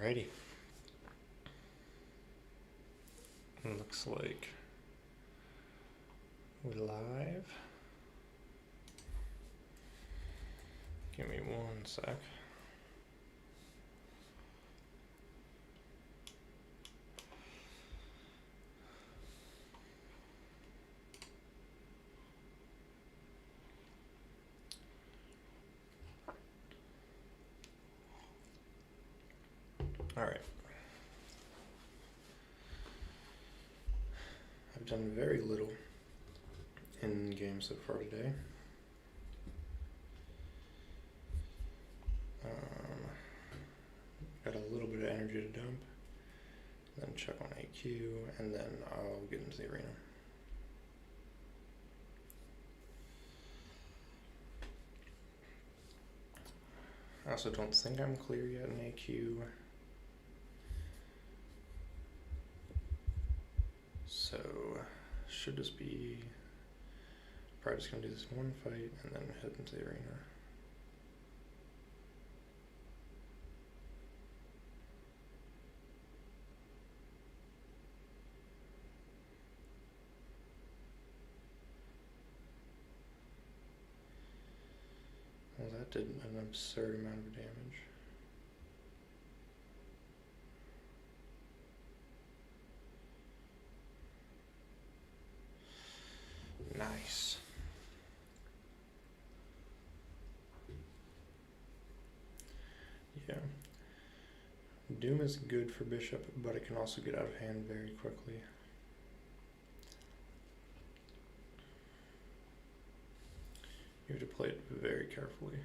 Alrighty. Looks like we're live. Give me one sec. Alright. I've done very little in game so far today. Got a little bit of energy to dump, then check on AQ, and then I'll get into the arena. I also don't think I'm clear yet in AQ. So, should just be probably just gonna do this one fight and then head into the arena. Well, that did an absurd amount of damage. Nice. Yeah. Doom is good for Bishop, but it can also get out of hand very quickly. You have to play it very carefully.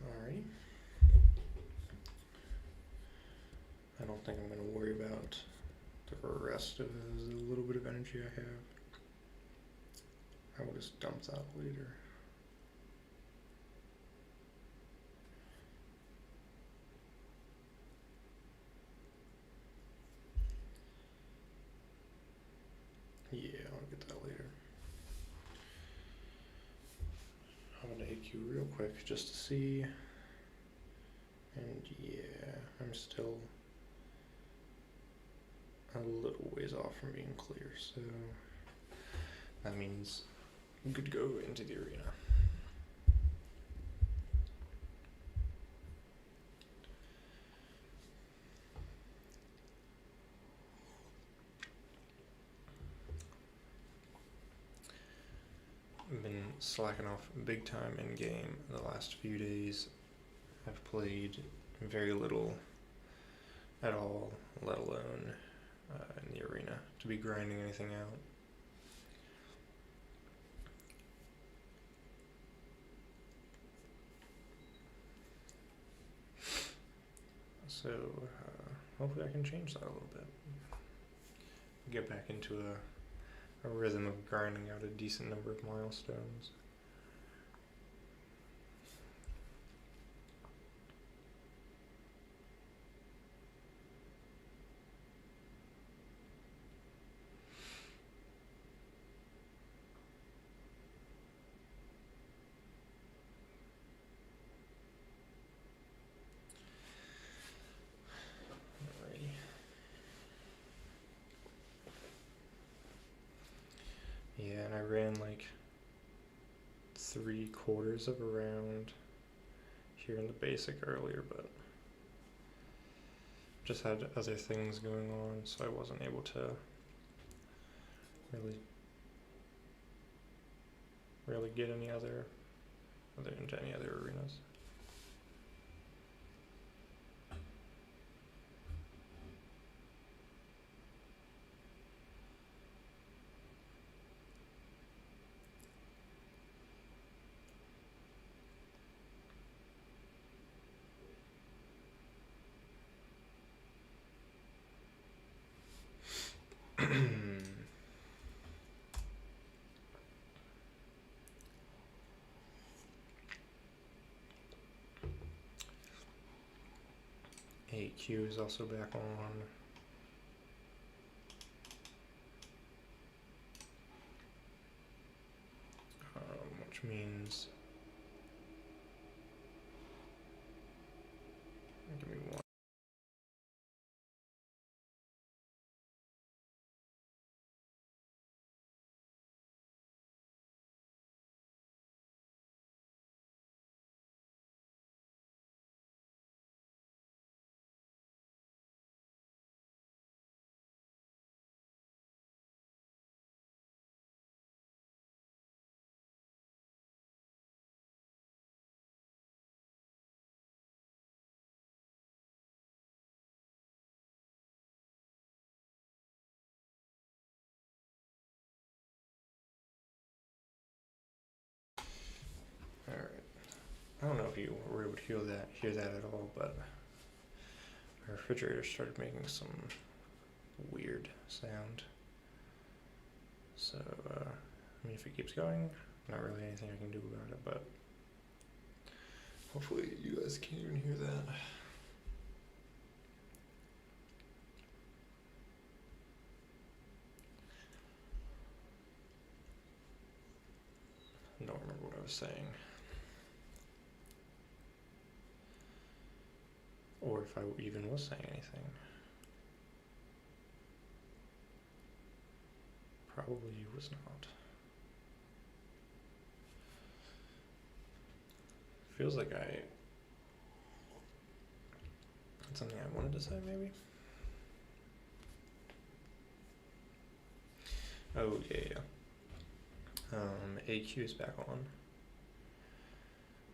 Alrighty. I don't think I'm going to worry about the rest of the little bit of energy I have. I will just dump that later. Yeah, I'll get that later. I'm gonna AQ real quick just to see. And yeah, I'm still a little ways off from being clear, so that means I'm good to go into the arena. I've been slacking off big time in game the last few days. I've played very little at all, let alone in the arena, to be grinding anything out. So hopefully I can change that a little bit. Get back into a rhythm of grinding out a decent number of milestones. Yeah, and I ran like 3/4 of a round here in the basic earlier, but just had other things going on, so I wasn't able to really get into any other arenas. AQ is also back on. Which means, give me one. Alright. I don't know if you were able to hear that at all, but my refrigerator started making some weird sound. So, I mean, if it keeps going, not really anything I can do about it, but hopefully you guys can't even hear that. I don't remember what I was saying. Or if I even was saying anything. Probably was not. Feels like I had something I wanted to say, maybe? Oh, yeah. AQ is back on,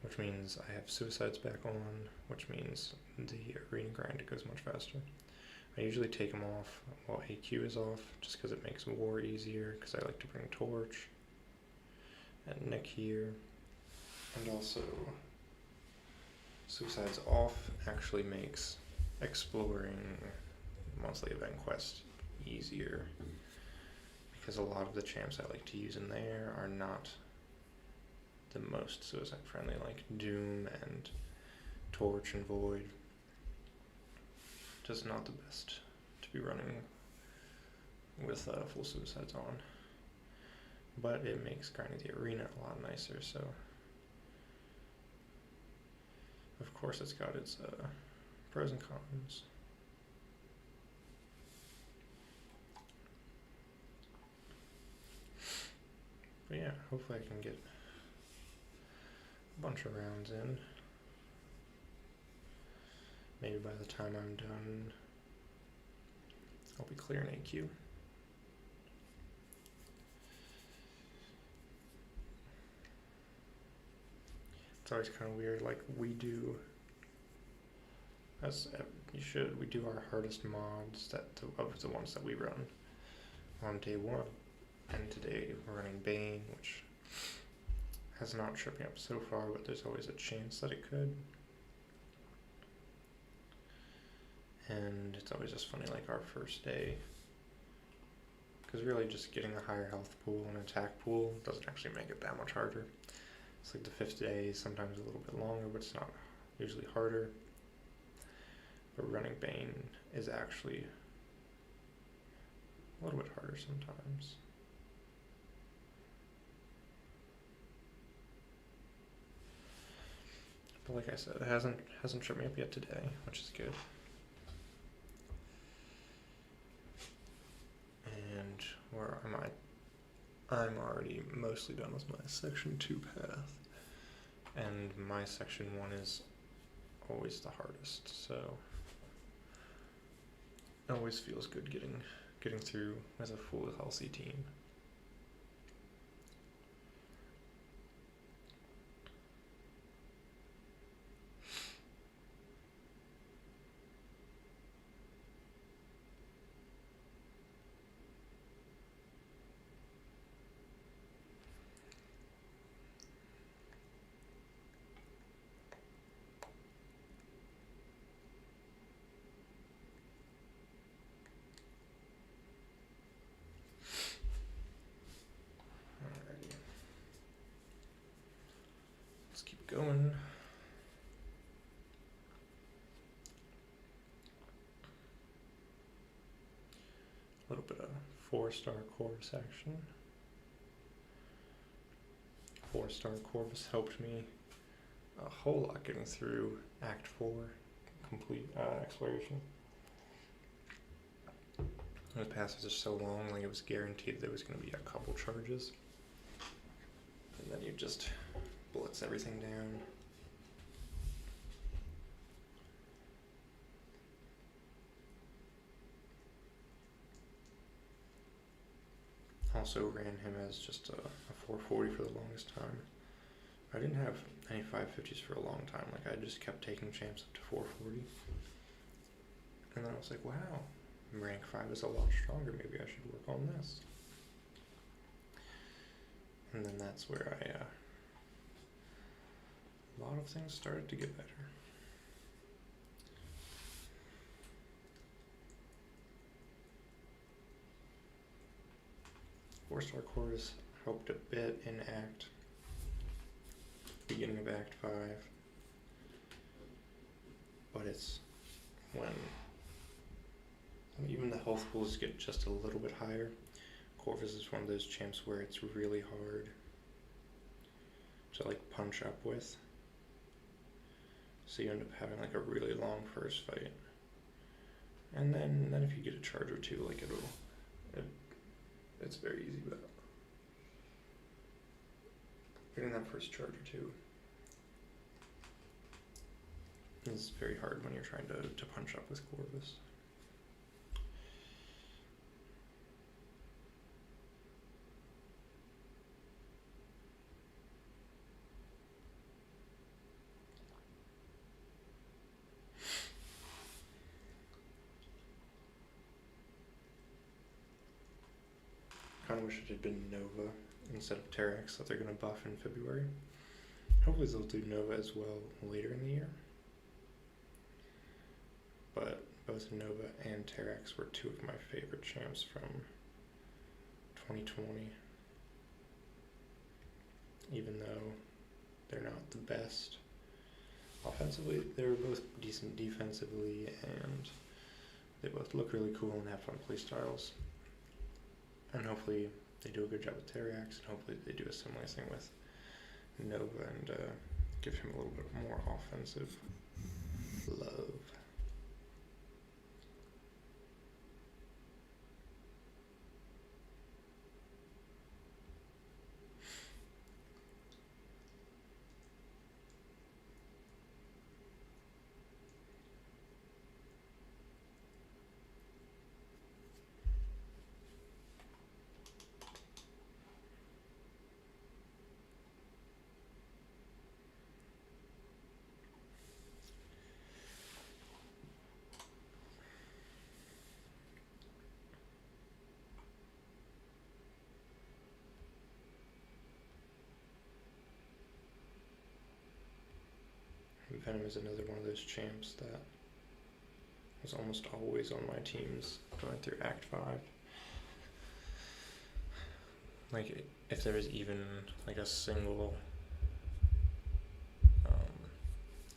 which means I have suicides back on, which means the arena grind goes much faster. I usually take them off while AQ is off, just because it makes war easier, because I like to bring Torch and Nick here. And also, suicides off actually makes exploring monthly event quest easier, because a lot of the champs I like to use in there are not the most suicide friendly, like Doom and Torch and Void. Just not the best to be running with full suicides on. But it makes grinding the arena a lot nicer, so of course it's got its pros and cons. But yeah, hopefully I can get a bunch of rounds in. Maybe by the time I'm done, I'll be clearing AQ. It's always kind of weird, like we do, as you should, we do our hardest mods of the ones that we run on day one. And today we're running Bane, which has not tripped me up so far, but there's always a chance that it could. And it's always just funny, like our first day, because really just getting a higher health pool and attack pool doesn't actually make it that much harder. It's like the 5th day is sometimes a little bit longer, but it's not usually harder. But running Bane is actually a little bit harder sometimes. But like I said, it hasn't tripped me up yet today, which is good. And where am I? I'm already mostly done with my section 2 path. And my section 1 is always the hardest, so it always feels good getting through as a full healthy team. Going. little bit of 4-star Corvus action. 4-star Corvus helped me a whole lot getting through Act 4 complete exploration. The passes are so long, like it was guaranteed there was going to be a couple charges. And then you just blitz everything down. Also ran him as just a 440 for the longest time. I didn't have any 550s for a long time. Like I just kept taking champs up to 440. And then I was like, wow, rank 5 is a lot stronger. Maybe I should work on this. And then that's where a lot of things started to get better. Four-star Corvus helped a bit in beginning of Act 5. But it's when even the health pools get just a little bit higher. Corvus is one of those champs where it's really hard to like punch up with. So you end up having like a really long first fight. And then if you get a charge or two, like it's very easy, but getting that first charge or two is very hard when you're trying to punch up with Corvus. Kind of wish it had been Nova instead of Terrax that they're going to buff in February. Hopefully they'll do Nova as well later in the year. But both Nova and Terrax were two of my favorite champs from 2020. Even though they're not the best offensively, they were both decent defensively, and they both look really cool and have fun playstyles. And hopefully they do a good job with Terrax, and hopefully they do a similar thing with Nova and give him a little bit more offensive love. Venom is another one of those champs that was almost always on my teams going through Act 5. Like, if there was even like a single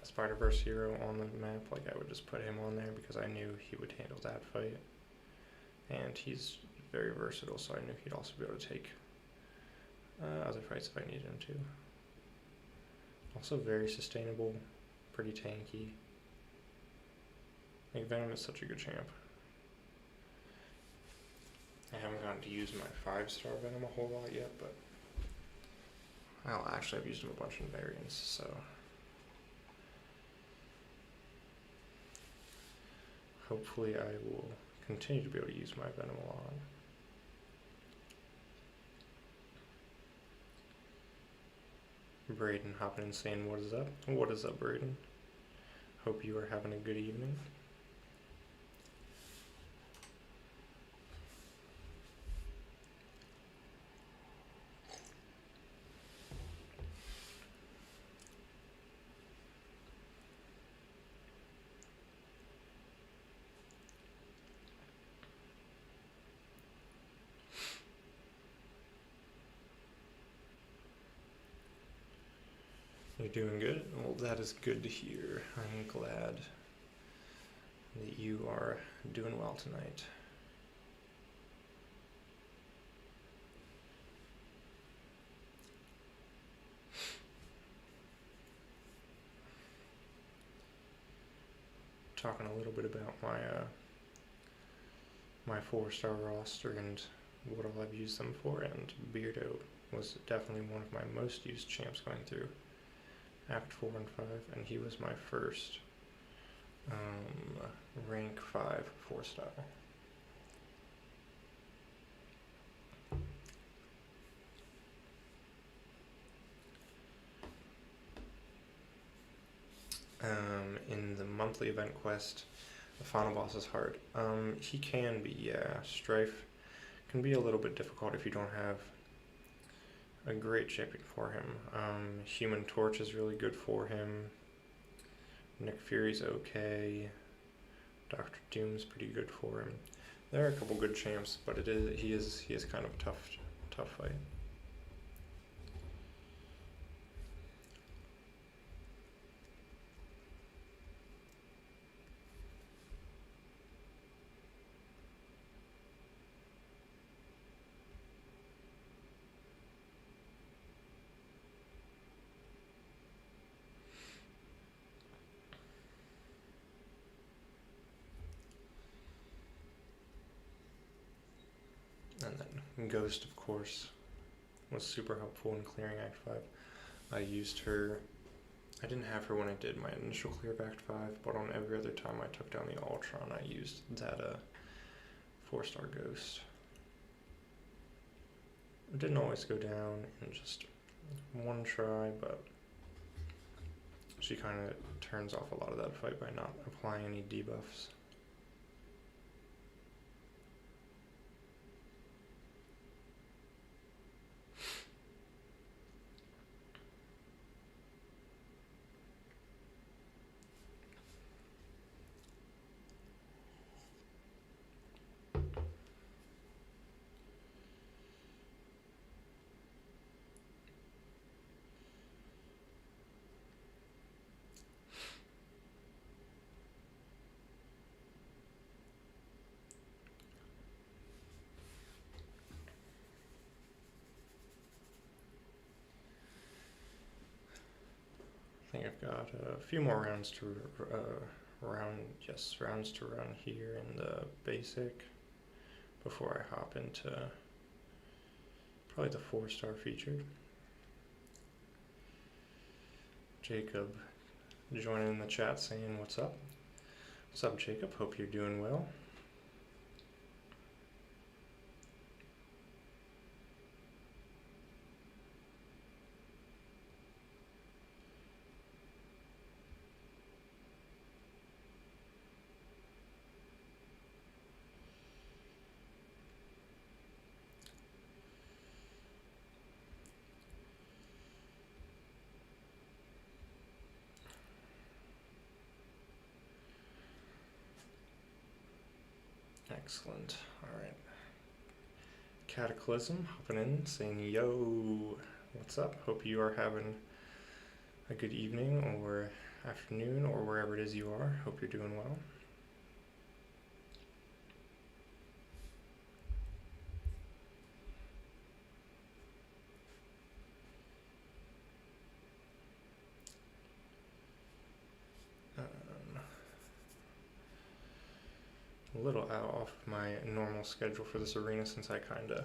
Spider-Verse hero on the map, like I would just put him on there because I knew he would handle that fight. And he's very versatile, so I knew he'd also be able to take other fights if I needed him to. Also very sustainable, pretty tanky. Like Venom is such a good champ. I haven't gotten to use my 5-star Venom a whole lot yet, but I've used him a bunch in variants, so hopefully I will continue to be able to use my Venom a lot. Braden hopping in saying what is up? What is up, Braden? Hope you are having a good evening. You're doing good? Well, that is good to hear. I'm glad that you are doing well tonight. talking a little bit about my 4-star roster and what all I've used them for, and Beardo was definitely one of my most used champs going through Act 4 and 5, and he was my first rank 5 4-star. In the monthly event quest, the final boss is hard. He can be, yeah. Strife can be a little bit difficult if you don't have a great champion for him. Human Torch is really good for him. Nick Fury's okay. Dr. Doom's pretty good for him. There are a couple good champs, but he is kind of a tough fight. And then Ghost, of course, was super helpful in clearing Act 5. I used her. I didn't have her when I did my initial clear of Act 5, but on every other time I took down the Ultron, I used that 4-star Ghost. It didn't always go down in just one try, but she kind of turns off a lot of that fight by not applying any debuffs. I think I've got a few more rounds to rounds to run here in the basic before I hop into probably the 4-star featured. Jacob joining in the chat saying what's up. What's up, Jacob? Hope you're doing well. Excellent. All right. Cataclysm hopping in, saying, yo, what's up? Hope you are having a good evening or afternoon or wherever it is you are. Hope you're doing well. A little out off my normal schedule for this arena since I kinda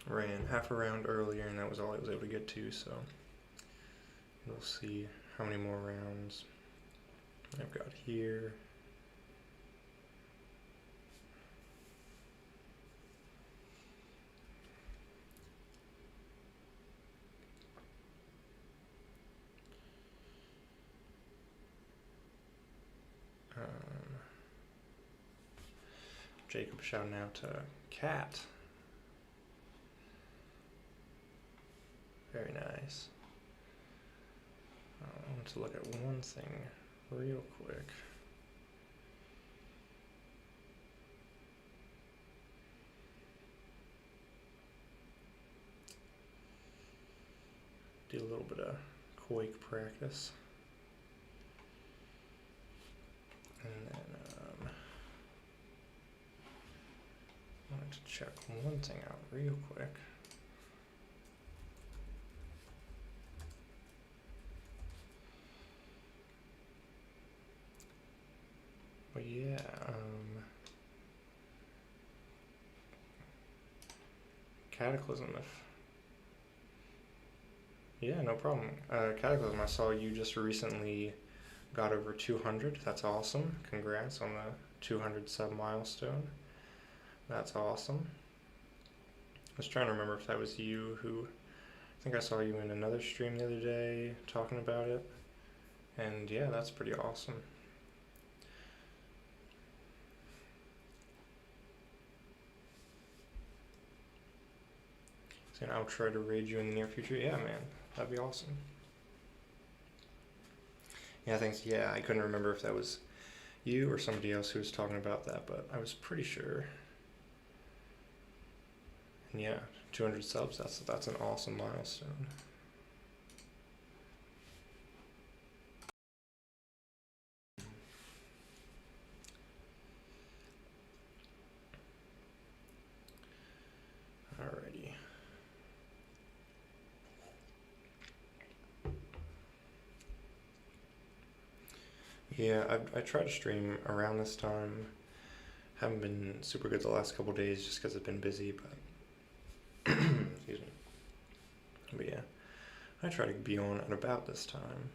ran half a round earlier and that was all I was able to get to, so we'll see how many more rounds I've got here. Jacob shouting out to Cat. Very nice. I want to look at one thing real quick. Do a little bit of Quake practice. And then I wanted to check one thing out real quick. But yeah, Cataclysm, yeah, no problem. Cataclysm, I saw you just recently got over 200. That's awesome. Congrats on the 200 sub milestone. That's awesome. I was trying to remember if that was you who, I think I saw you in another stream the other day talking about it. And yeah, that's pretty awesome. So I'll try to raid you in the near future. Yeah, man, that'd be awesome. Yeah, thanks. Yeah, I couldn't remember if that was you or somebody else who was talking about that, but I was pretty sure. And yeah, 200 subs, that's an awesome milestone. Alrighty. Yeah, I tried to stream around this time. Haven't been super good the last couple days just because I've been busy, but excuse me. But yeah, I try to be on at about this time.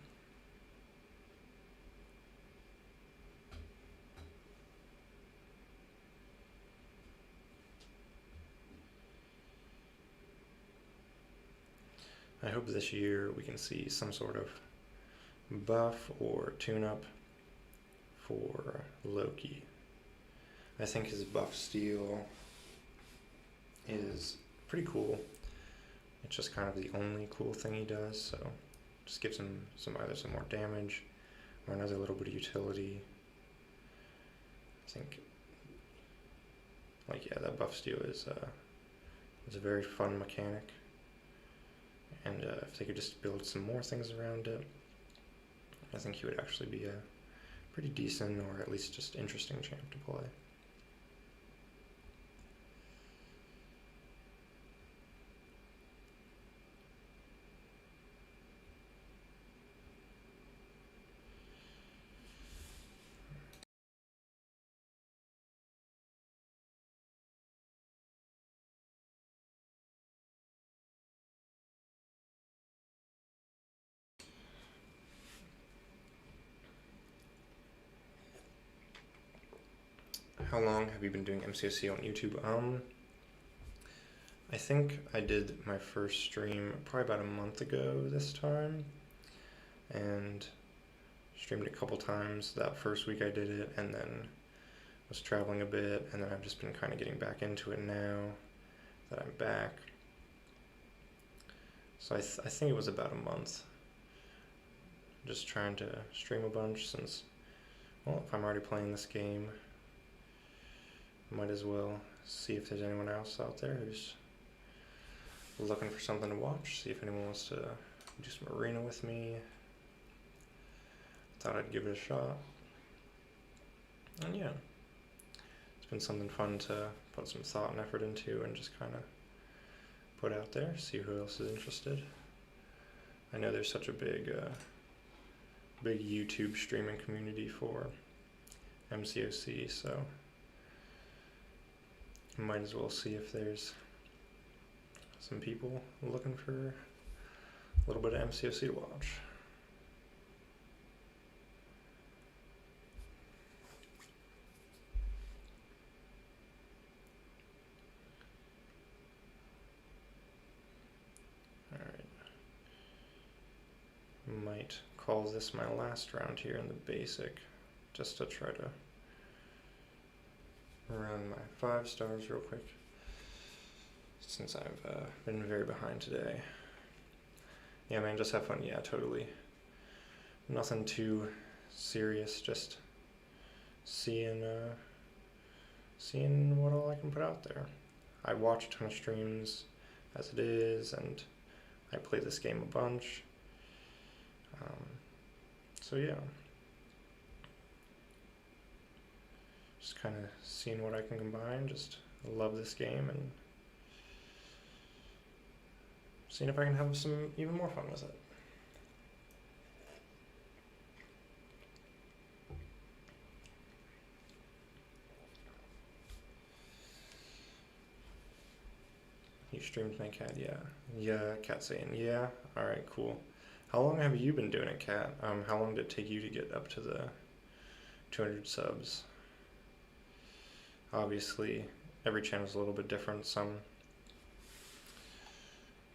I hope this year we can see some sort of buff or tune-up for Loki. I think his buff steal is pretty cool. It's just kind of the only cool thing he does, so just gives him either some more damage or another little bit of utility. I think, like, yeah, that buff steal is a very fun mechanic, and if they could just build some more things around it, I think he would actually be a pretty decent, or at least just interesting champ to play. How long have you been doing MCSC on YouTube? I think I did my first stream probably about a month ago this time, and streamed a couple times that first week I did it, and then was traveling a bit, and then I've just been kind of getting back into it now that I'm back. So I think it was about a month. Just trying to stream a bunch since, well, if I'm already playing this game, might as well see if there's anyone else out there who's looking for something to watch, see if anyone wants to do some arena with me. Thought I'd give it a shot. And yeah, it's been something fun to put some thought and effort into and just kind of put out there, see who else is interested. I know there's such a big YouTube streaming community for MCOC, so might as well see if there's some people looking for a little bit of MCOC to watch. Alright. Might call this my last round here in the basic, just to try to run my 5 stars real quick, since I've been very behind today. Yeah, man, just have fun. Yeah, totally. Nothing too serious, just seeing what all I can put out there. I watch a ton of streams as it is, and I play this game a bunch. So yeah, just kind of seeing what I can combine. Just love this game and seeing if I can have some even more fun with it. You streamed my cat, yeah. Yeah, Cat saying, yeah. Alright, cool. How long have you been doing it, Cat? How long did it take you to get up to the 200 subs? Obviously, every channel's a little bit different. Some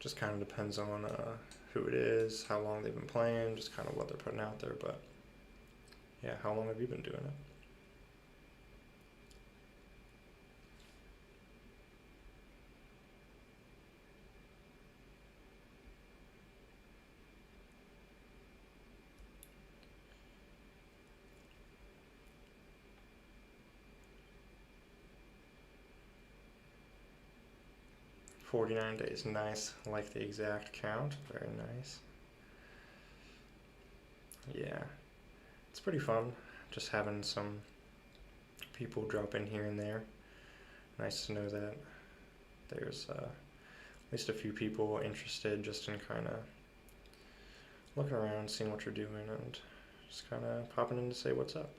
just kind of depends on who it is, how long they've been playing, just kind of what they're putting out there. But yeah, how long have you been doing it? "49 days, nice. I like the exact count, very nice." Yeah, it's pretty fun, just having some people drop in here and there. Nice to know that there's at least a few people interested just in kind of looking around, seeing what you're doing, and just kind of popping in to say what's up.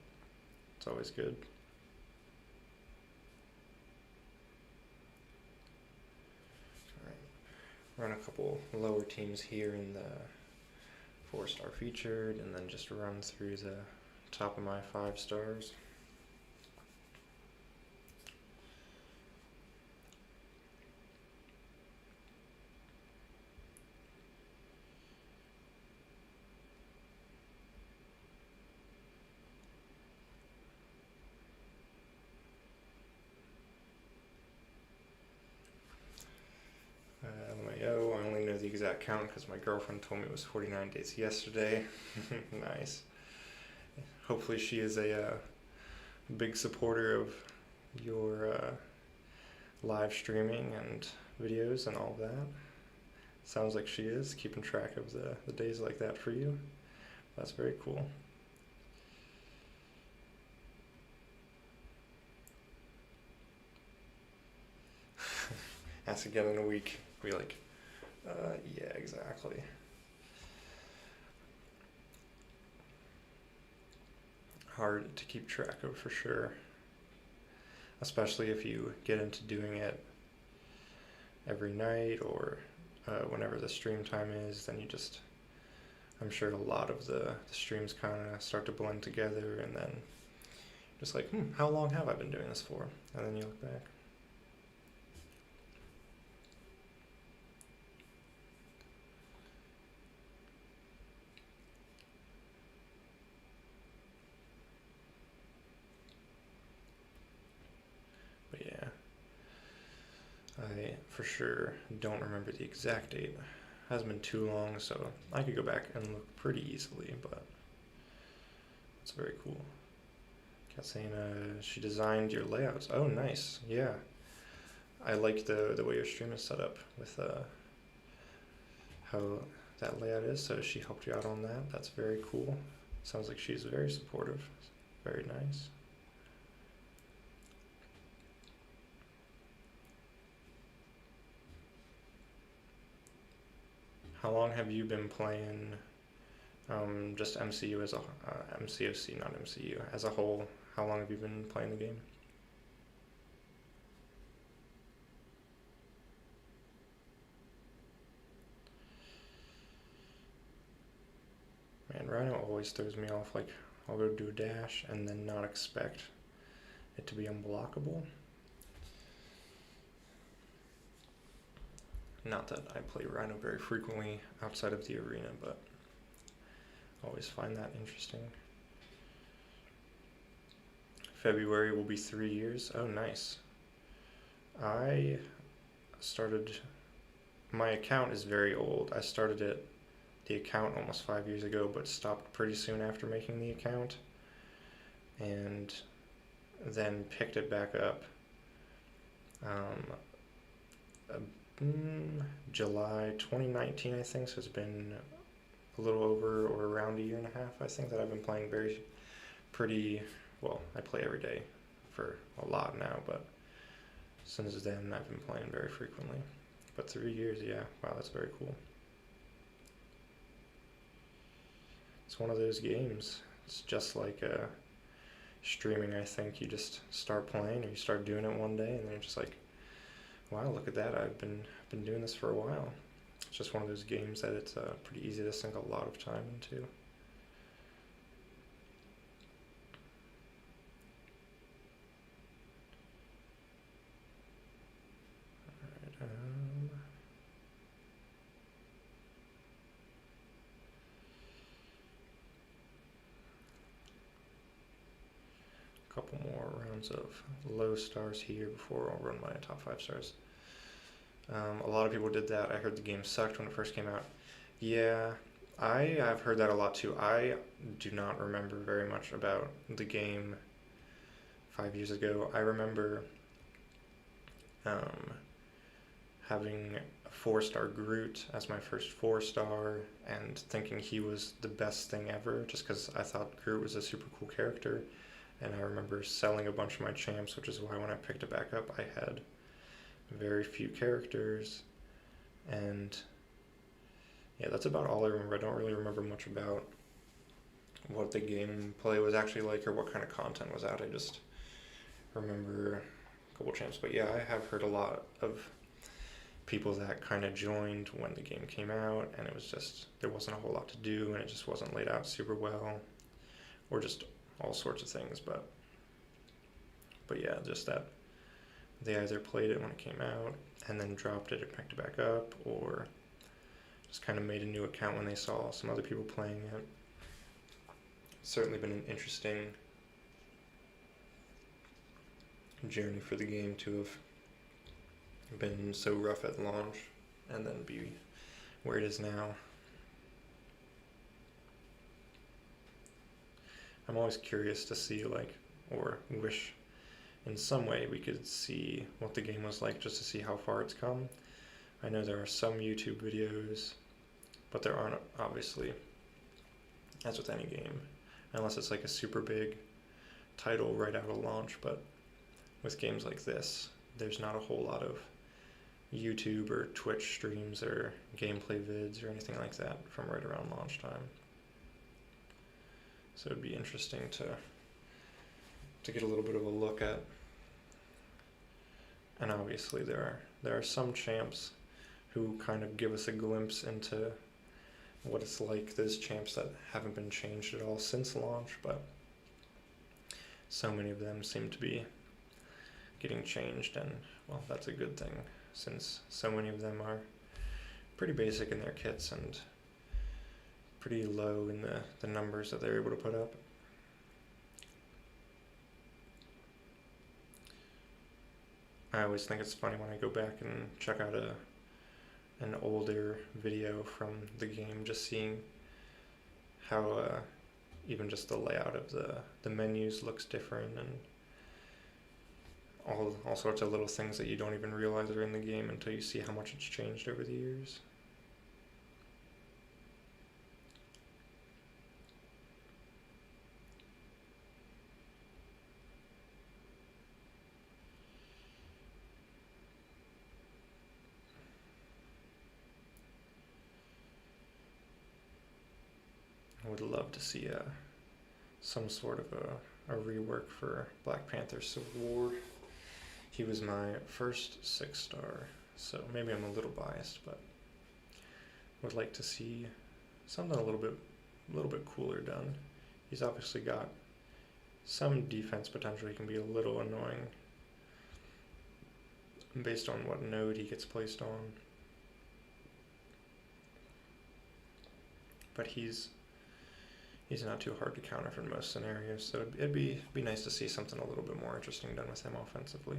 It's always good. Run a couple lower teams here in the 4-star featured, and then just run through the top of my 5 stars. I only know the exact count because my girlfriend told me it was 49 days yesterday. Nice. Hopefully she is a big supporter of your live streaming and videos and all of that. Sounds like she is, keeping track of the days like that for you. That's very cool. Ask again in a week. Be like, yeah, exactly. Hard to keep track of for sure. Especially if you get into doing it every night or whenever the stream time is, then you just, I'm sure a lot of the streams kind of start to blend together, and then just like, how long have I been doing this for? And then you look back. But yeah, I for sure don't remember the exact date. Hasn't been too long, so I could go back and look pretty easily, but it's very cool. Kat saying she designed your layouts. Oh, nice. Yeah. I like the way your stream is set up with how that layout is, so she helped you out on that. That's very cool. Sounds like she's very supportive. Very nice. How long have you been playing just MCU as a MCOC, not MCU, as a whole? How long have you been playing the game? Man, Rhino always throws me off. Like, I'll go do a dash and then not expect it to be unblockable. Not that I play Rhino very frequently outside of the arena, but I always find that interesting. February will be 3 years. Oh, nice. I started, my account is very old. I started the account almost 5 years ago, but stopped pretty soon after making the account, and then picked it back up July 2019, I think. So it's been a little over or around a year and a half, I think, that I've been playing pretty well. I play every day for a lot now, but since then I've been playing very frequently. But 3 years, yeah, wow, that's very cool. It's one of those games. It's just like streaming, I think. You just start playing, or you start doing it one day, and then you're just like, Wow, look at that. I've been doing this for a while. It's just one of those games that it's pretty easy to sink a lot of time into. Alright, a couple more rounds of low stars here before I'll run my top 5 stars. A lot of people did that. I heard the game sucked when it first came out. Yeah, I have heard that a lot too. I do not remember very much about the game 5 years ago. I remember having a 4-star Groot as my first 4-star and thinking he was the best thing ever just because I thought Groot was a super cool character. And I remember selling a bunch of my champs, which is why when I picked it back up, I had very few characters. And yeah, that's about all I remember. I don't really remember much about what the gameplay was actually like or what kind of content was out. I just remember a couple champs. But yeah, I have heard a lot of people that kind of joined when the game came out, and it was just, there wasn't a whole lot to do, and it just wasn't laid out super well, or just all sorts of things. But yeah, just that they either played it when it came out and then dropped it and picked it back up, or just kind of made a new account when they saw some other people playing it. It's certainly been an interesting journey for the game to have been so rough at launch and then be where it is now. I'm always curious to see, like, or wish in some way we could see what the game was like just to see how far it's come. I know there are some YouTube videos, but there aren't, obviously, as with any game, unless it's like a super big title right out of launch. But with games like this, there's not a whole lot of YouTube or Twitch streams or gameplay vids or anything like that from right around launch time. So it'd be interesting to get a little bit of a look at. And obviously there are some champs who kind of give us a glimpse into what it's like, those champs that haven't been changed at all since launch, but so many of them seem to be getting changed, and well, that's a good thing since so many of them are pretty basic in their kits and pretty low in the numbers that they're able to put up. I always think it's funny when I go back and check out an older video from the game, just seeing how even just the layout of the menus looks different, and all sorts of little things that you don't even realize are in the game until you see how much it's changed over the years. I would love to see some sort of a rework for Black Panther Civil War. He was my first 6-star, so maybe I'm a little biased, but would like to see something a little bit cooler done. He's obviously got some defense potential. He can be a little annoying based on what node he gets placed on, but he's not too hard to counter for most scenarios, so it'd be nice to see something a little bit more interesting done with him offensively.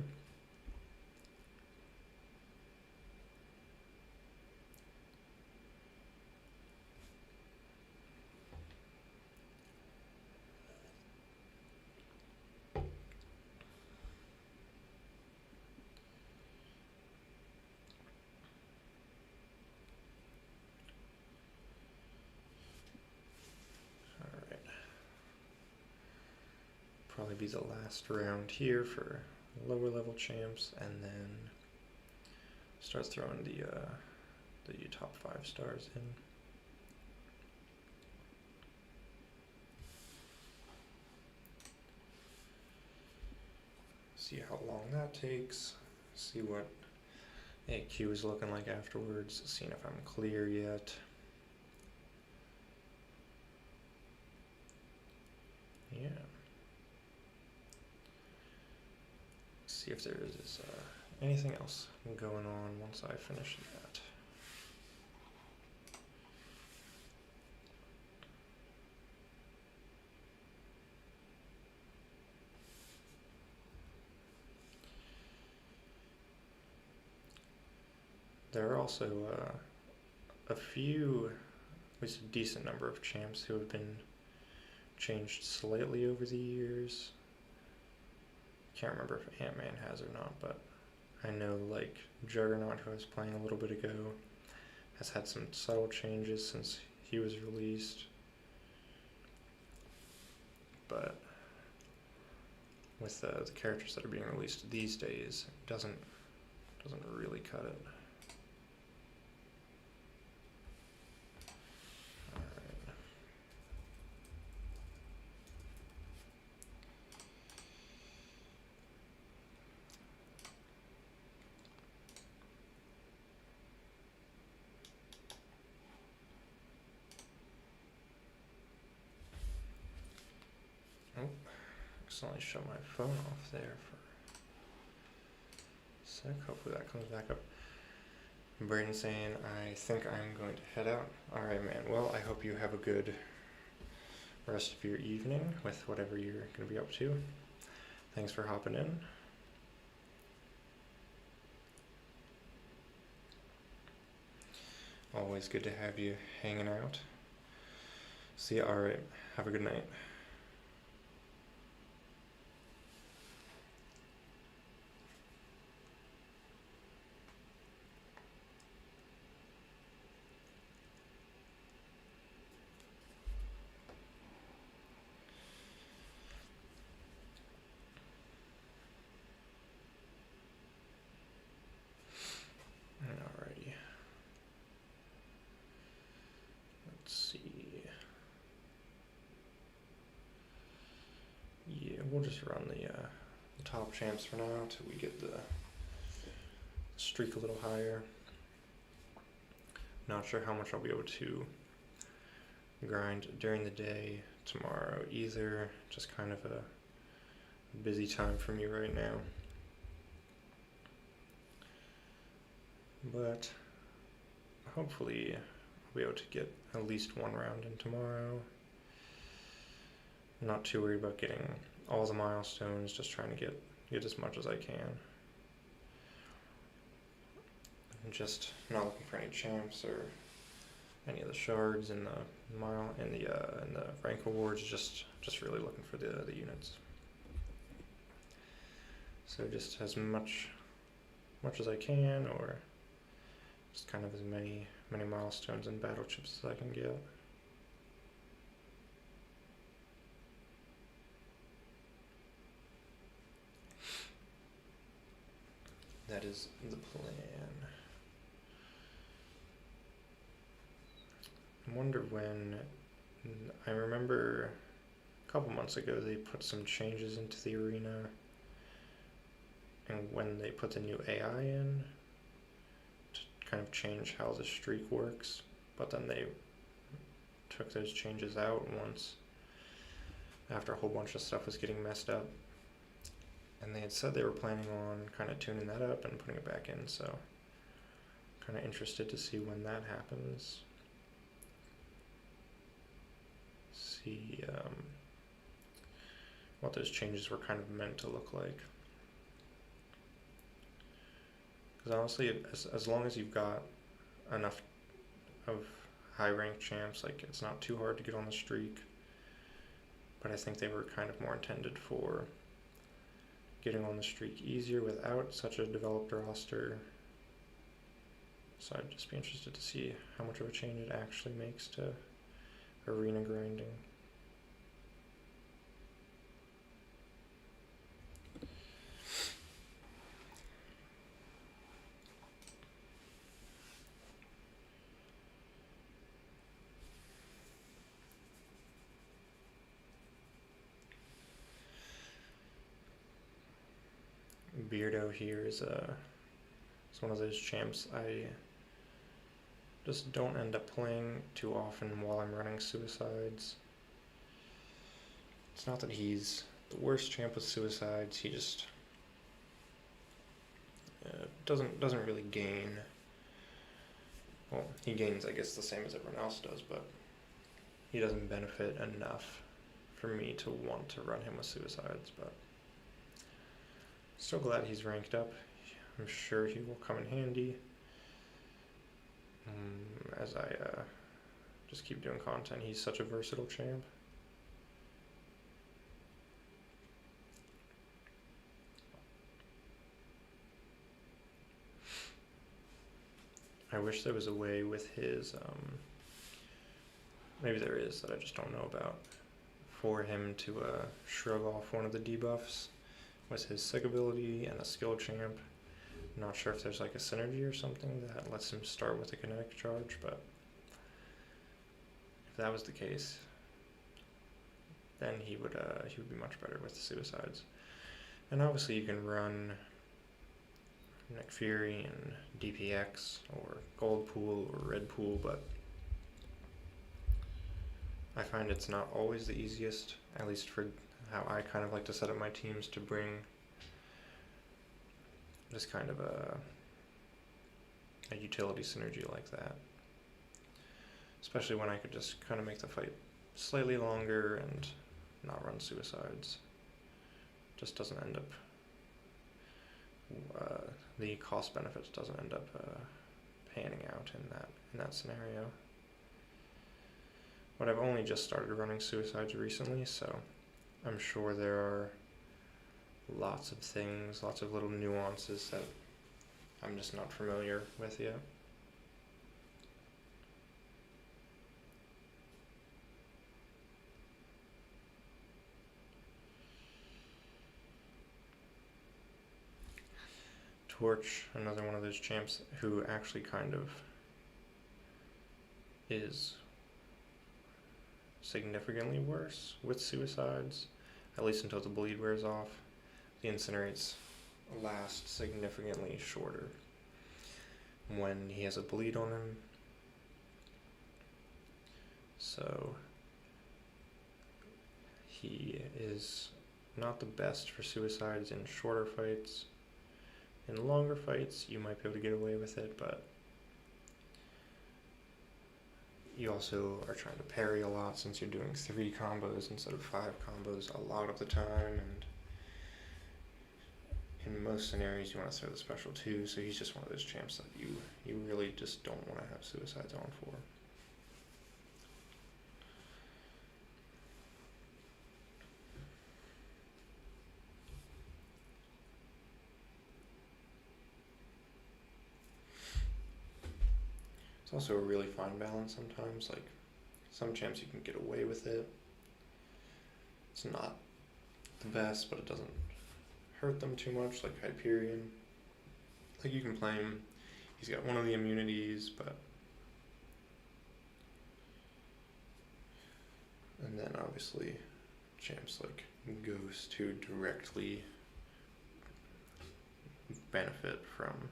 Probably be the last round here for lower level champs, and then start throwing the top 5 stars in. See how long that takes. See what AQ is looking like afterwards, seeing if I'm clear yet. Yeah. See if there is anything else going on once I finish that. There are also a few, at least a decent number of champs who have been changed slightly over the years. Can't remember if Ant-Man has or not, but I know like Juggernaut, who I was playing a little bit ago, has had some subtle changes since he was released. But with the characters that are being released these days, it doesn't really cut it. Oh, accidentally shut my phone off there for a sec. Hopefully that comes back up. Braden saying, I think I'm going to head out. Alright, man. Well, I hope you have a good rest of your evening with whatever you're going to be up to. Thanks for hopping in. Always good to have you hanging out. See ya. Alright. Have a good night. Alrighty. Let's see. Yeah, we'll just run the top champs for now till we get the streak a little higher. Not sure how much I'll be able to grind during the day tomorrow either. Just kind of a busy time for me right now. But hopefully I'll be able to get at least one round in tomorrow. I'm not too worried about getting all the milestones, just trying to get as much as I can. I'm just not looking for any champs or any of the shards in the rank awards, just really looking for the units. So just as much as I can, or just kind of as many milestones and battle chips as I can get. That is the plan. I wonder when. I remember a couple months ago they put some changes into the arena, and when they put the new AI in to kind of change how the streak works, but then they took those changes out once after a whole bunch of stuff was getting messed up. And they had said they were planning on kind of tuning that up and putting it back in, so kind of interested to see when that happens. See what those changes were kind of meant to look like. Because honestly, as long as you've got enough of high-ranked champs, like it's not too hard to get on the streak. But I think they were kind of more intended for getting on the streak easier without such a developed roster. So I'd just be interested to see how much of a change it actually makes to arena grinding. Beardo here is It's one of those champs I just don't end up playing too often while I'm running suicides. It's not that he's the worst champ with suicides, he just doesn't really gain. Well, he gains, I guess, the same as everyone else does, but he doesn't benefit enough for me to want to run him with suicides. But still glad he's ranked up. I'm sure he will come in handy as I just keep doing content. He's such a versatile champ. I wish there was a way with his, maybe there is that I just don't know about, for him to shrug off one of the debuffs with his sick ability and a skill champ. I'm not sure if there's like a synergy or something that lets him start with a kinetic charge, but if that was the case, then he would be much better with the suicides. And obviously you can run Nick Fury and DPX or Gold Pool or Red Pool, but I find it's not always the easiest, at least for how I kind of like to set up my teams, to bring just kind of a utility synergy like that. Especially when I could just kind of make the fight slightly longer and not run suicides. Just doesn't end up, the cost benefits doesn't end up panning out in that scenario. But I've only just started running suicides recently, so I'm sure there are lots of things, lots of little nuances that I'm just not familiar with yet. Torch, another one of those champs who actually kind of is significantly worse with suicides, at least until the bleed wears off. The incinerates last significantly shorter when he has a bleed on him. So he is not the best for suicides in shorter fights. In longer fights, you might be able to get away with it, but you also are trying to parry a lot since you're doing 3 combos instead of 5 combos a lot of the time, and in most scenarios you want to throw the special too, so he's just one of those champs that you really just don't want to have suicides on for. It's also a really fine balance sometimes, like some champs you can get away with it. It's not the best, but it doesn't hurt them too much, like Hyperion. Like you can play him, he's got one of the immunities, but... And then obviously champs like Ghost who directly benefit from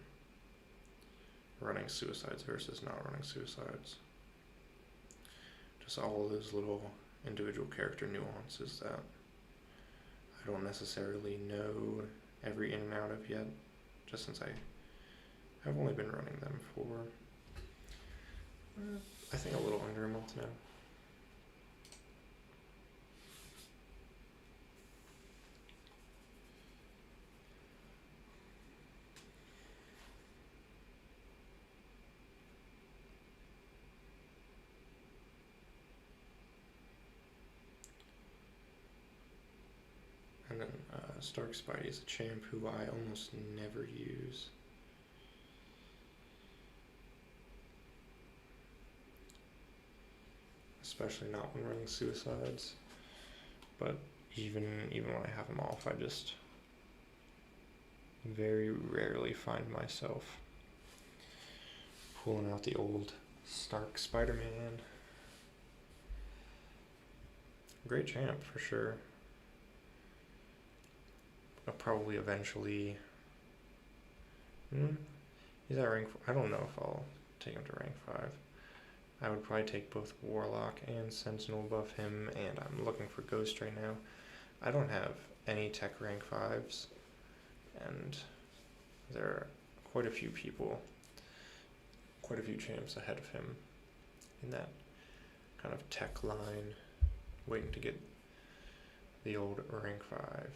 running suicides versus not running suicides. Just all of those little individual character nuances that I don't necessarily know every in and out of yet, just since I have only been running them for I think a little under a month now. And then Stark Spidey is a champ who I almost never use. Especially not when running suicides. But even when I have him off, I just very rarely find myself pulling out the old Stark Spider-Man. Great champ for sure. I'll probably eventually He's at rank 4. I don't know if I'll take him to rank 5. I would probably take both Warlock and Sentinel above him, and I'm looking for Ghost right now. I don't have any tech rank 5s, and there are quite a few people, quite a few champs ahead of him in that kind of tech line, waiting to get the old rank 5.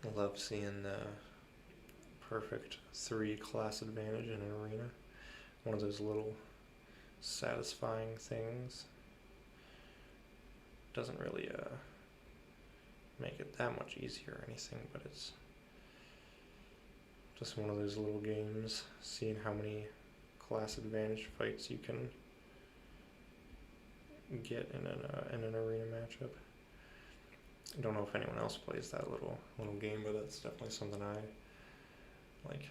I love seeing the perfect 3 class advantage in an arena. One of those little satisfying things. Doesn't really make it that much easier or anything, but it's just one of those little games, seeing how many class advantage fights you can get in an arena matchup. I don't know if anyone else plays that little game, but that's definitely something I like.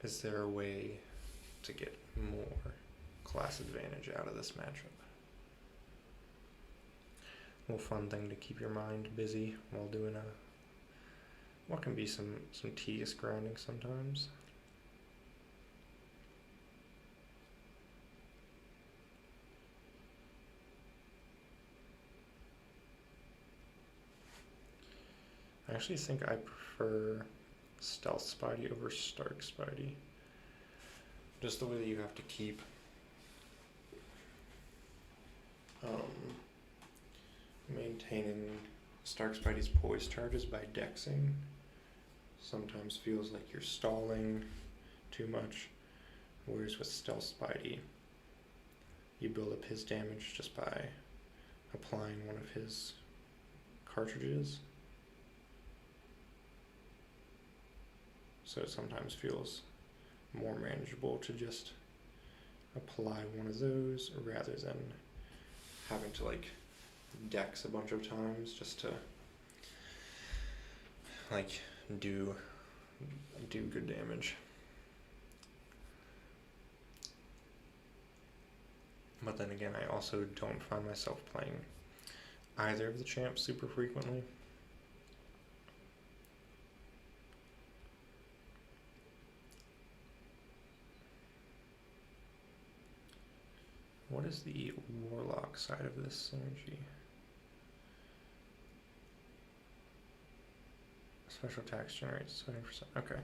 Is there a way to get more class advantage out of this matchup? A little fun thing to keep your mind busy while doing what can be some tedious grinding sometimes. I actually think I prefer Stealth Spidey over Stark Spidey. Just the way that you have to keep maintaining Stark Spidey's poise charges by dexing sometimes feels like you're stalling too much, whereas with Stealth Spidey, you build up his damage just by applying one of his cartridges. So it sometimes feels more manageable to just apply one of those rather than having to like dex a bunch of times just to like do good damage. But then again, I also don't find myself playing either of the champs super frequently. What is the Warlock side of this synergy? Special attacks generates 20%. Okay.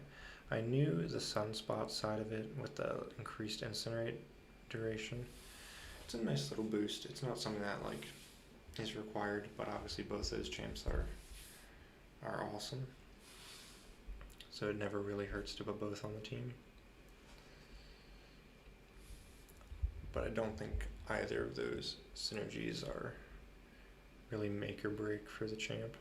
I knew the Sunspot side of it with the increased incinerate duration. It's a nice little boost. It's not something that like is required, but obviously both those champs are awesome. So it never really hurts to put both on the team. But I don't think either of those synergies are really make or break for the champ.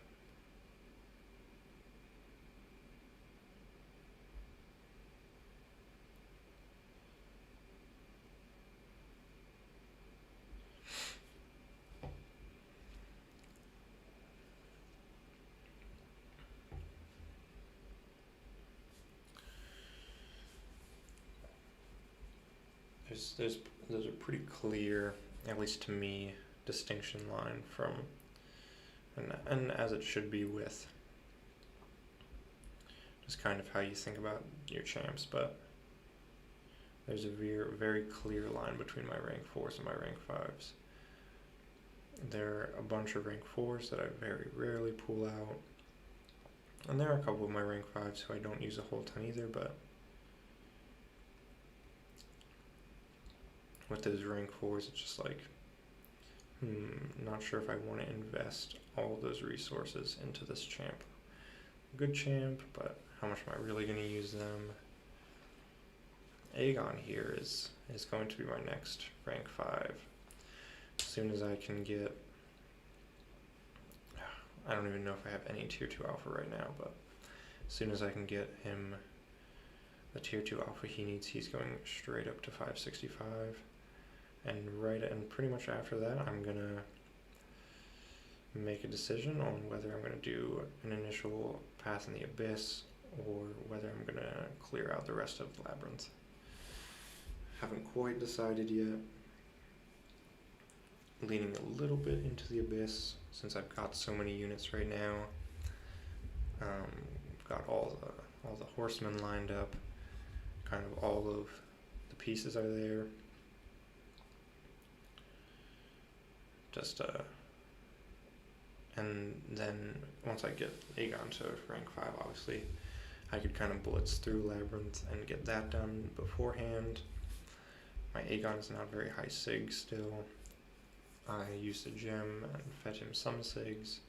There's a pretty clear, at least to me, distinction line from, and as it should be with just kind of how you think about your champs, but there's a very clear line between my rank 4s and my rank 5s. There are a bunch of rank 4s that I very rarely pull out, and there are a couple of my rank 5s who I don't use a whole ton either, but with those rank 4s, it's just like, not sure if I want to invest all those resources into this champ. Good champ, but how much am I really going to use them? Aegon here is going to be my next rank 5. As soon as I can get, I don't even know if I have any tier 2 alpha right now, but as soon as I can get him the tier 2 alpha he needs, he's going straight up to 565. And pretty much after that, I'm gonna make a decision on whether I'm gonna do an initial path in the abyss or whether I'm gonna clear out the rest of the labyrinth. Haven't quite decided yet. Leaning a little bit into the abyss since I've got so many units right now. Got all the horsemen lined up. Kind of all of the pieces are there. And then once I get Aegon to rank 5, obviously, I could kind of blitz through Labyrinth and get that done beforehand. My Aegon is not very high sig still. I used a gem and fed him some sigs,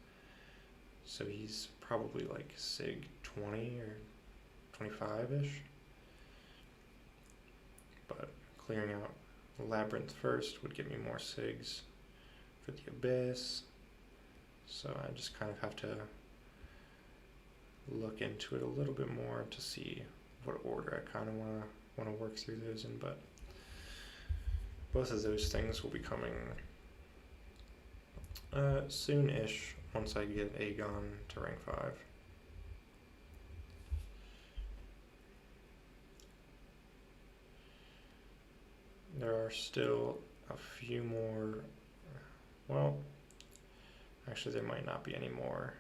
so he's probably like sig 20 or 25-ish. But clearing out Labyrinth first would give me more sigs for the Abyss, so I just kind of have to look into it a little bit more to see what order I kind of want to work through those in, but both of those things will be coming soon-ish once I get Aegon to rank 5. There are still a few more, well, actually there might not be any more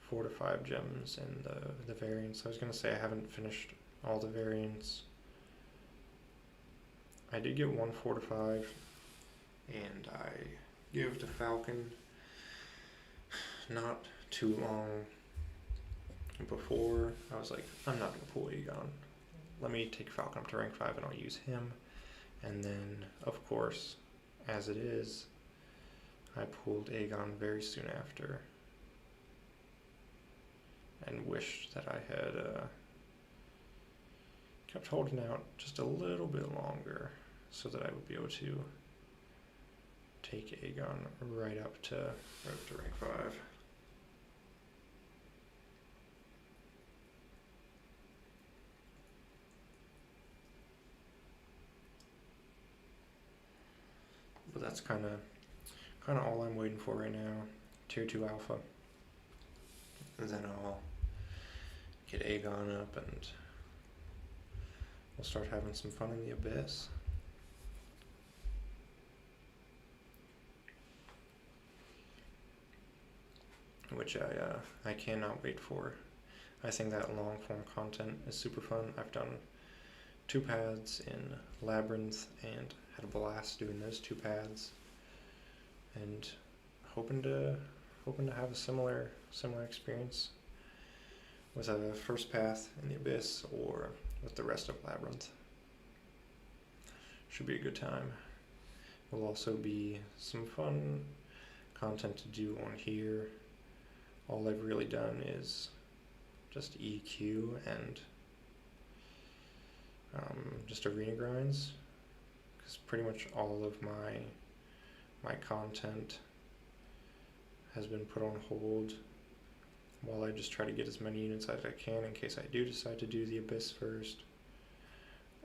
4 to 5 gems in the variants. I was going to say I haven't finished all the variants. I did get 1 4 to 5, and I gave to Falcon not too long before. I was like, I'm not going to pull Aegon. Let me take Falcon up to rank 5 and I'll use him. And then, of course, as it is, I pulled Aegon very soon after and wished that I had kept holding out just a little bit longer so that I would be able to take Aegon right up to rank 5. But that's kind of all I'm waiting for right now. Tier 2 alpha. And then I'll get Aegon up and we'll start having some fun in the Abyss. Which I cannot wait for. I think that long form content is super fun. I've done 2 paths in Labyrinth and had a blast doing those 2 paths, and hoping to have a similar experience with a first path in the Abyss or with the rest of Labyrinth. Should be a good time. Will also be some fun content to do on here. All I've really done is just EQ and just arena grinds, because pretty much all of my content has been put on hold while I just try to get as many units as I can in case I do decide to do the Abyss first,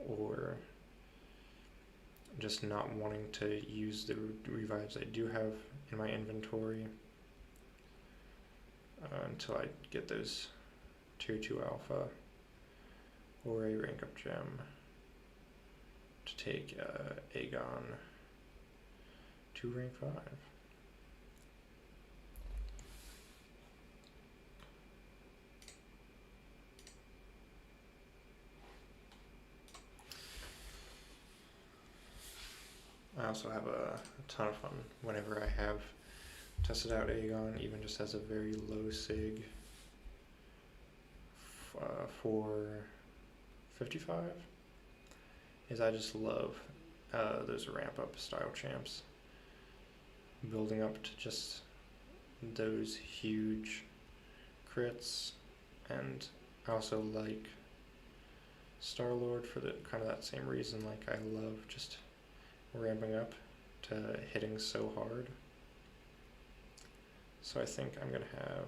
or just not wanting to use the revives I do have in my inventory until I get those tier 2 alpha or a rank up gem to take Aegon to rank 5. I also have a ton of fun whenever I have tested out Aegon, even just as a very low sig for 55, is I just love those ramp up style champs. Building up to just those huge crits, and I also like Star-Lord for the kind of that same reason. Like, I love just ramping up to hitting so hard. So I think I'm gonna have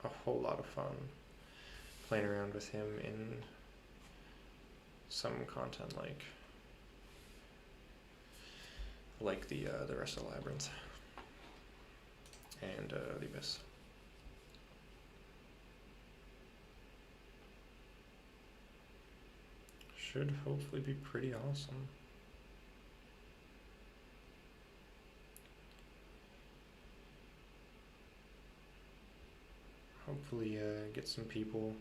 a whole lot of fun playing around with him some content like the rest of the Labyrinth and the Abyss. Should hopefully be pretty awesome. Hopefully get some people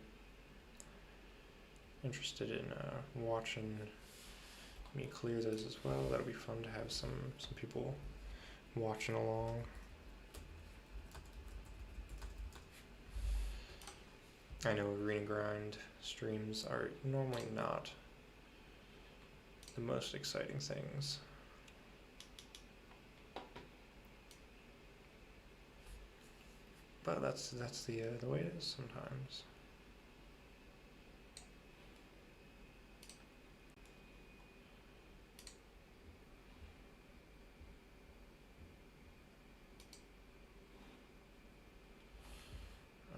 interested in watching me clear those as well. That'll be fun to have some people watching along. I know arena grind streams are normally not the most exciting things. But that's the way it is sometimes.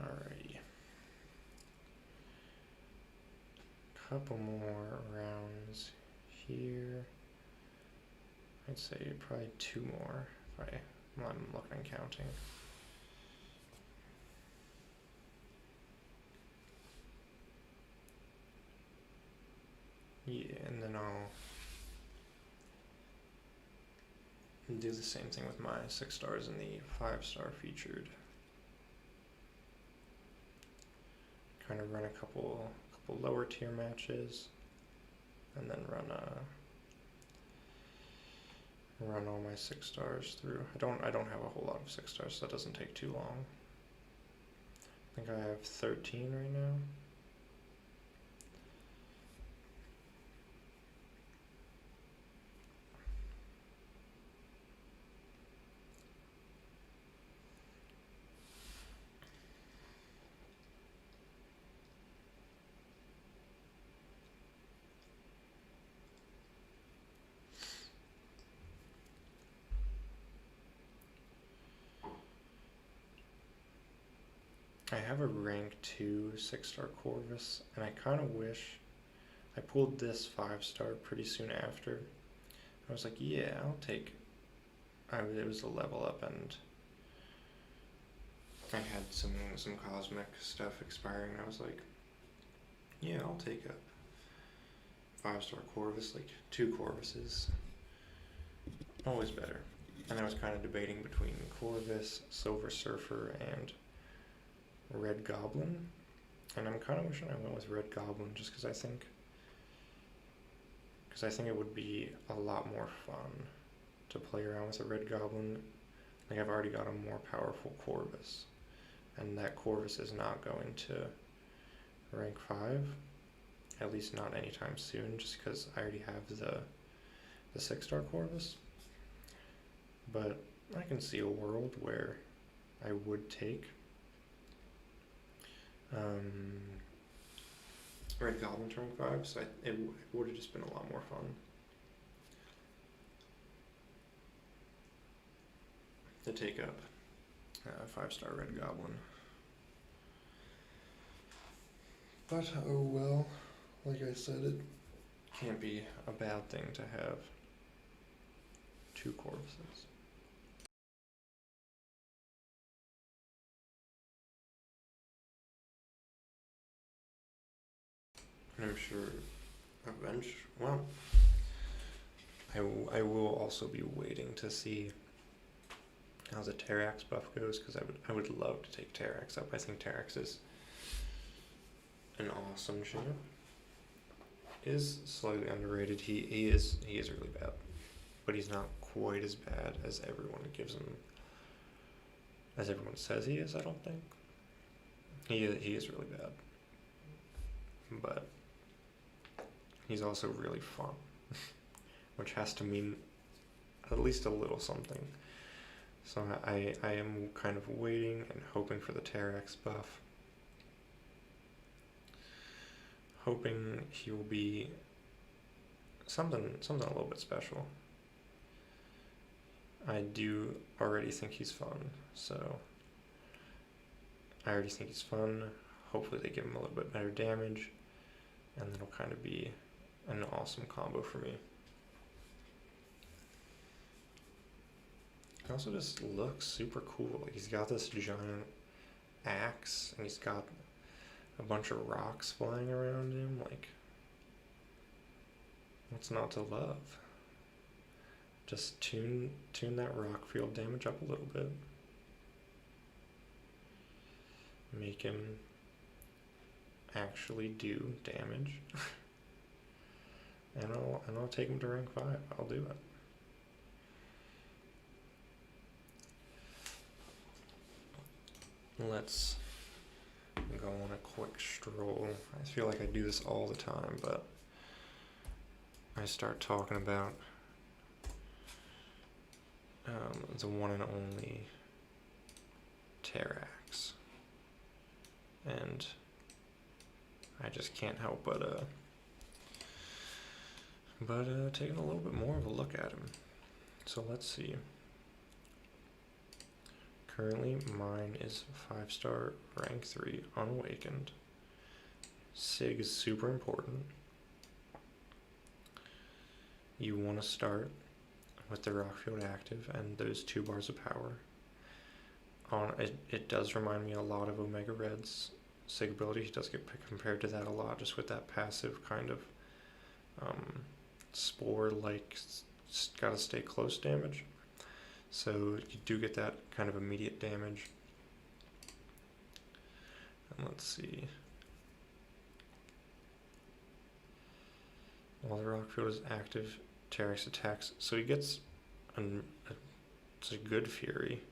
Alrighty. Couple more rounds here. I'd say probably 2 more if I'm looking and counting. Yeah, and then I'll do the same thing with my 6 stars and the 5-star featured. Kind of run a couple lower tier matches, and then run all my 6 stars through. I don't have a whole lot of 6 stars, so that doesn't take too long. I think I have 13 right now. I have a rank 2 6-star Corvus, and I kind of wish I pulled this 5-star pretty soon after. I was like, yeah, I'll take. It was a level up, and I had some cosmic stuff expiring. And I was like, yeah, I'll take a 5-star Corvus, like 2 Corvuses. Always better. And I was kind of debating between Corvus, Silver Surfer, and Red Goblin, and I'm kind of wishing I went with Red Goblin just because I think it would be a lot more fun to play around with a Red Goblin. Like, I've already got a more powerful Corvus, and that Corvus is not going to rank 5, at least not anytime soon, just because I already have the 6-star Corvus. But I can see a world where I would take Red Goblin to rank 5, so it would have just been a lot more fun to take up 5-star Red Goblin. But oh well, like I said, it can't be a bad thing to have 2 Corvuses. And I'm sure eventually, well, I will also be waiting to see how the Terrax buff goes, because I would love to take Terrax up. I think Terrax is an awesome champ. Is slightly underrated. He is really bad, but he's not quite as bad as everyone gives him, as everyone says he is. I don't think he is really bad, but he's also really fun, which has to mean at least a little something. So I am kind of waiting and hoping for the Terrax buff. Hoping he will be something a little bit special. I do already think he's fun, so I already think he's fun. Hopefully they give him a little bit better damage, and then it'll kind of be an awesome combo for me. It also just looks super cool. Like he's got this giant axe and he's got a bunch of rocks flying around him. Like, what's not to love? Just tune that rock field damage up a little bit. Make him actually do damage. and I'll take him to rank 5. I'll do it. Let's go on a quick stroll. I feel like I do this all the time, but I start talking about the one and only Terrax, and I just can't help but taking a little bit more of a look at him. So let's see. Currently, mine is 5-star, rank 3, unawakened. Sig is super important. You want to start with the rock field active and those 2 bars of power. It does remind me a lot of Omega Red's Sig ability. He does get compared to that a lot, just with that passive kind of spore-like gotta stay close damage. So you do get that kind of immediate damage. And let's see. While the rock field is active, Terrax attacks. So he gets it's a good fury.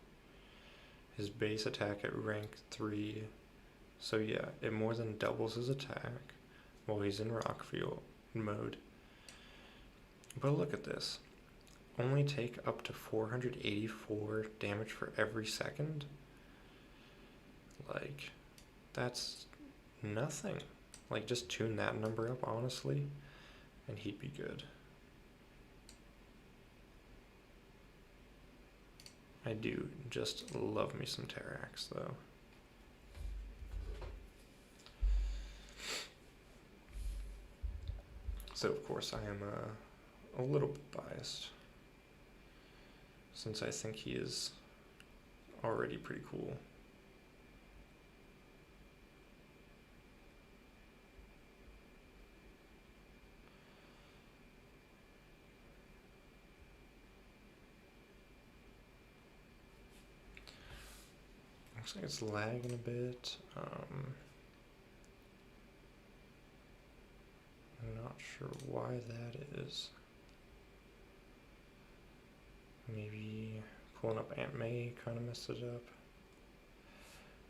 His base attack at rank 3. So yeah, it more than doubles his attack while he's in rock field mode. But look at this. Only take up to 484 damage for every second? Like, that's nothing. Like, just tune that number up, honestly, and he'd be good. I do just love me some Terrax, though. So, of course, I am a little bit biased, since I think he is already pretty cool. Looks like it's lagging a bit. I'm not sure why that is. Maybe pulling up Aunt May kind of messed it up.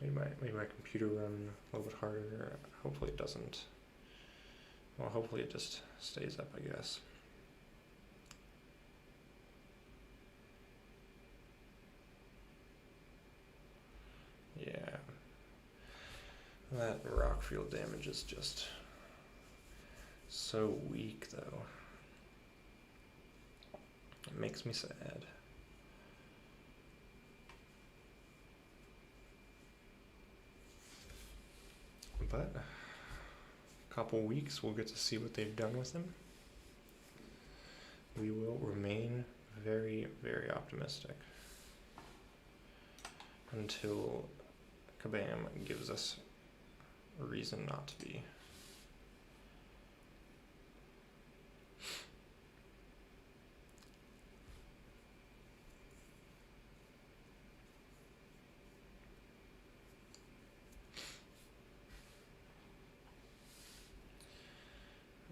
Maybe my computer run a little bit harder. Hopefully it doesn't. Well, hopefully it just stays up, I guess. Yeah. That rock field damage is just so weak, though. It makes me sad. But a couple weeks we'll get to see what they've done with him. We will remain very, very optimistic until Kabam gives us a reason not to be.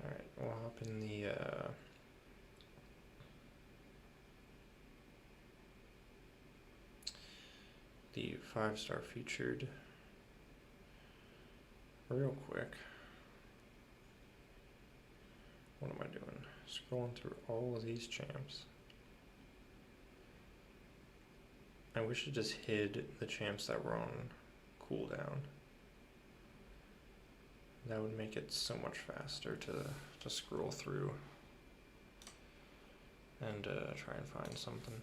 Alright, we'll hop in the 5-star featured real quick. What am I doing? Scrolling through all of these champs. I wish it just hid the champs that were on cooldown. That would make it so much faster to scroll through and try and find something.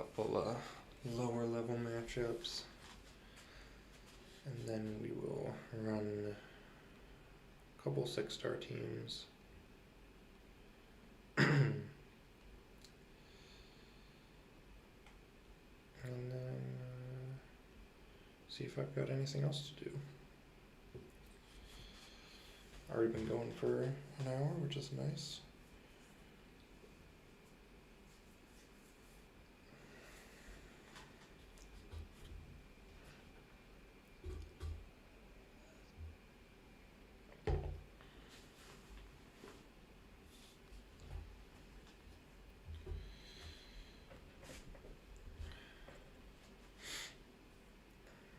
couple lower level matchups, and then we will run a couple 6-star teams. And then see if I've got anything else to do. Already been going for an hour, which is nice.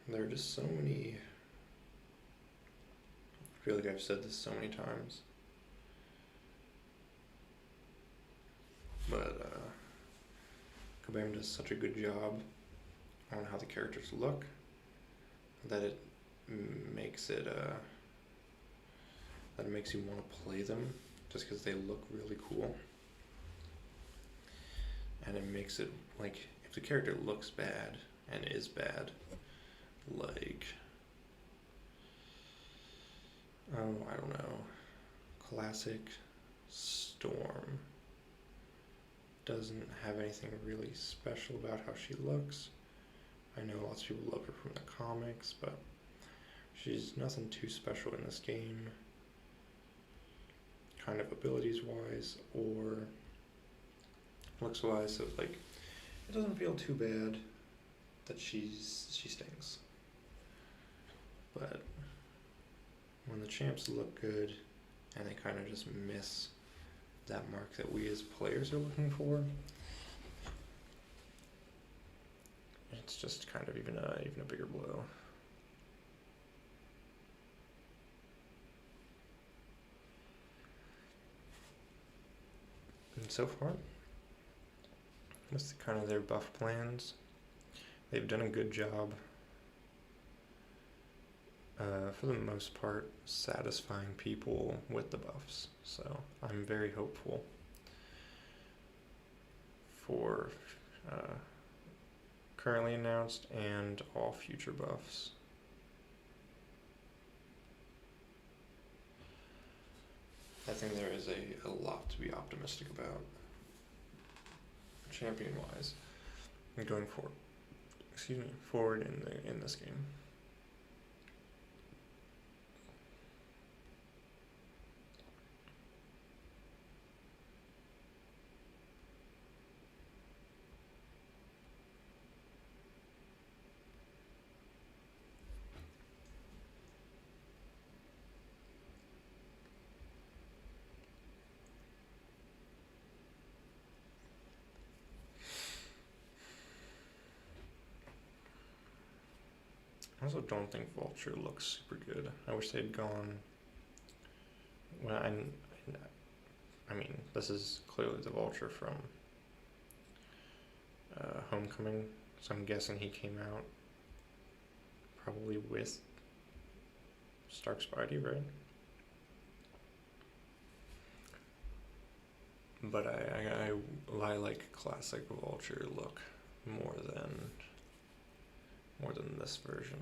There are just so many. I feel like I've said this so many times, but Kabam does such a good job on how the characters look that it makes it that it makes you want to play them just because they look really cool, and it makes it like if the character looks bad and is bad, like I don't know, classic Storm doesn't have anything really special about how she looks. I know lots of people love her from the comics, but she's nothing too special in this game, kind of abilities wise or looks wise. So like it doesn't feel too bad that she stings. But when the champs look good and they kind of just miss that mark that we as players are looking for, it's just kind of even a bigger blow. And so far, that's kind of their buff plans. They've done a good job, for the most part, satisfying people with the buffs. So I'm very hopeful for currently announced and all future buffs. I think there is a lot to be optimistic about, champion-wise, and going forward in this game. I also don't think Vulture looks super good. I wish they'd gone. Well, I mean, this is clearly the Vulture from Homecoming, so I'm guessing he came out probably with Stark Spidey, right? But I like classic Vulture look more than this version.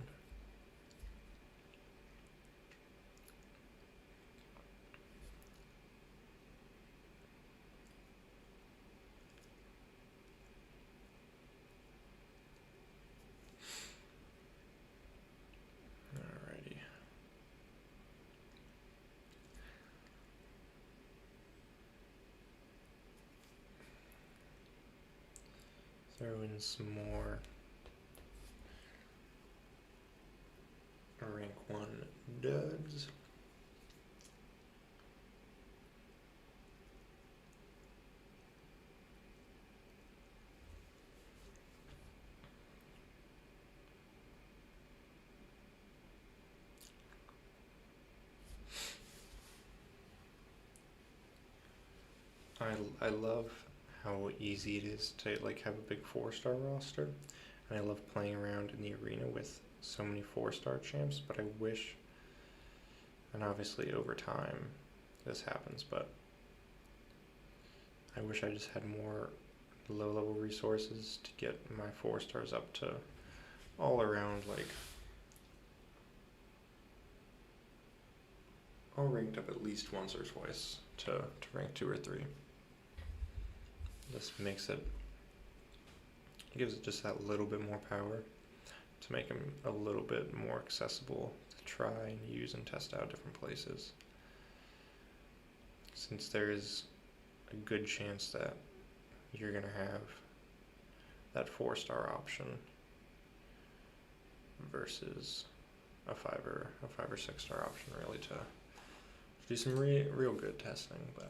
Alrighty. Throw in some more rank 1 duds. I love how easy it is to like have a big 4-star roster, and I love playing around in the arena with so many 4-star champs, but I wish, and obviously over time this happens, but I wish I just had more low level resources to get my 4 stars up to all around, like, all ranked up at least once or twice to rank 2 or 3. This makes it, gives it just that little bit more power to make him a little bit more accessible to try and use and test out different places. Since there is a good chance that you're going to have that 4-star option versus a 5 or 6-star option, really, to do some real good testing. But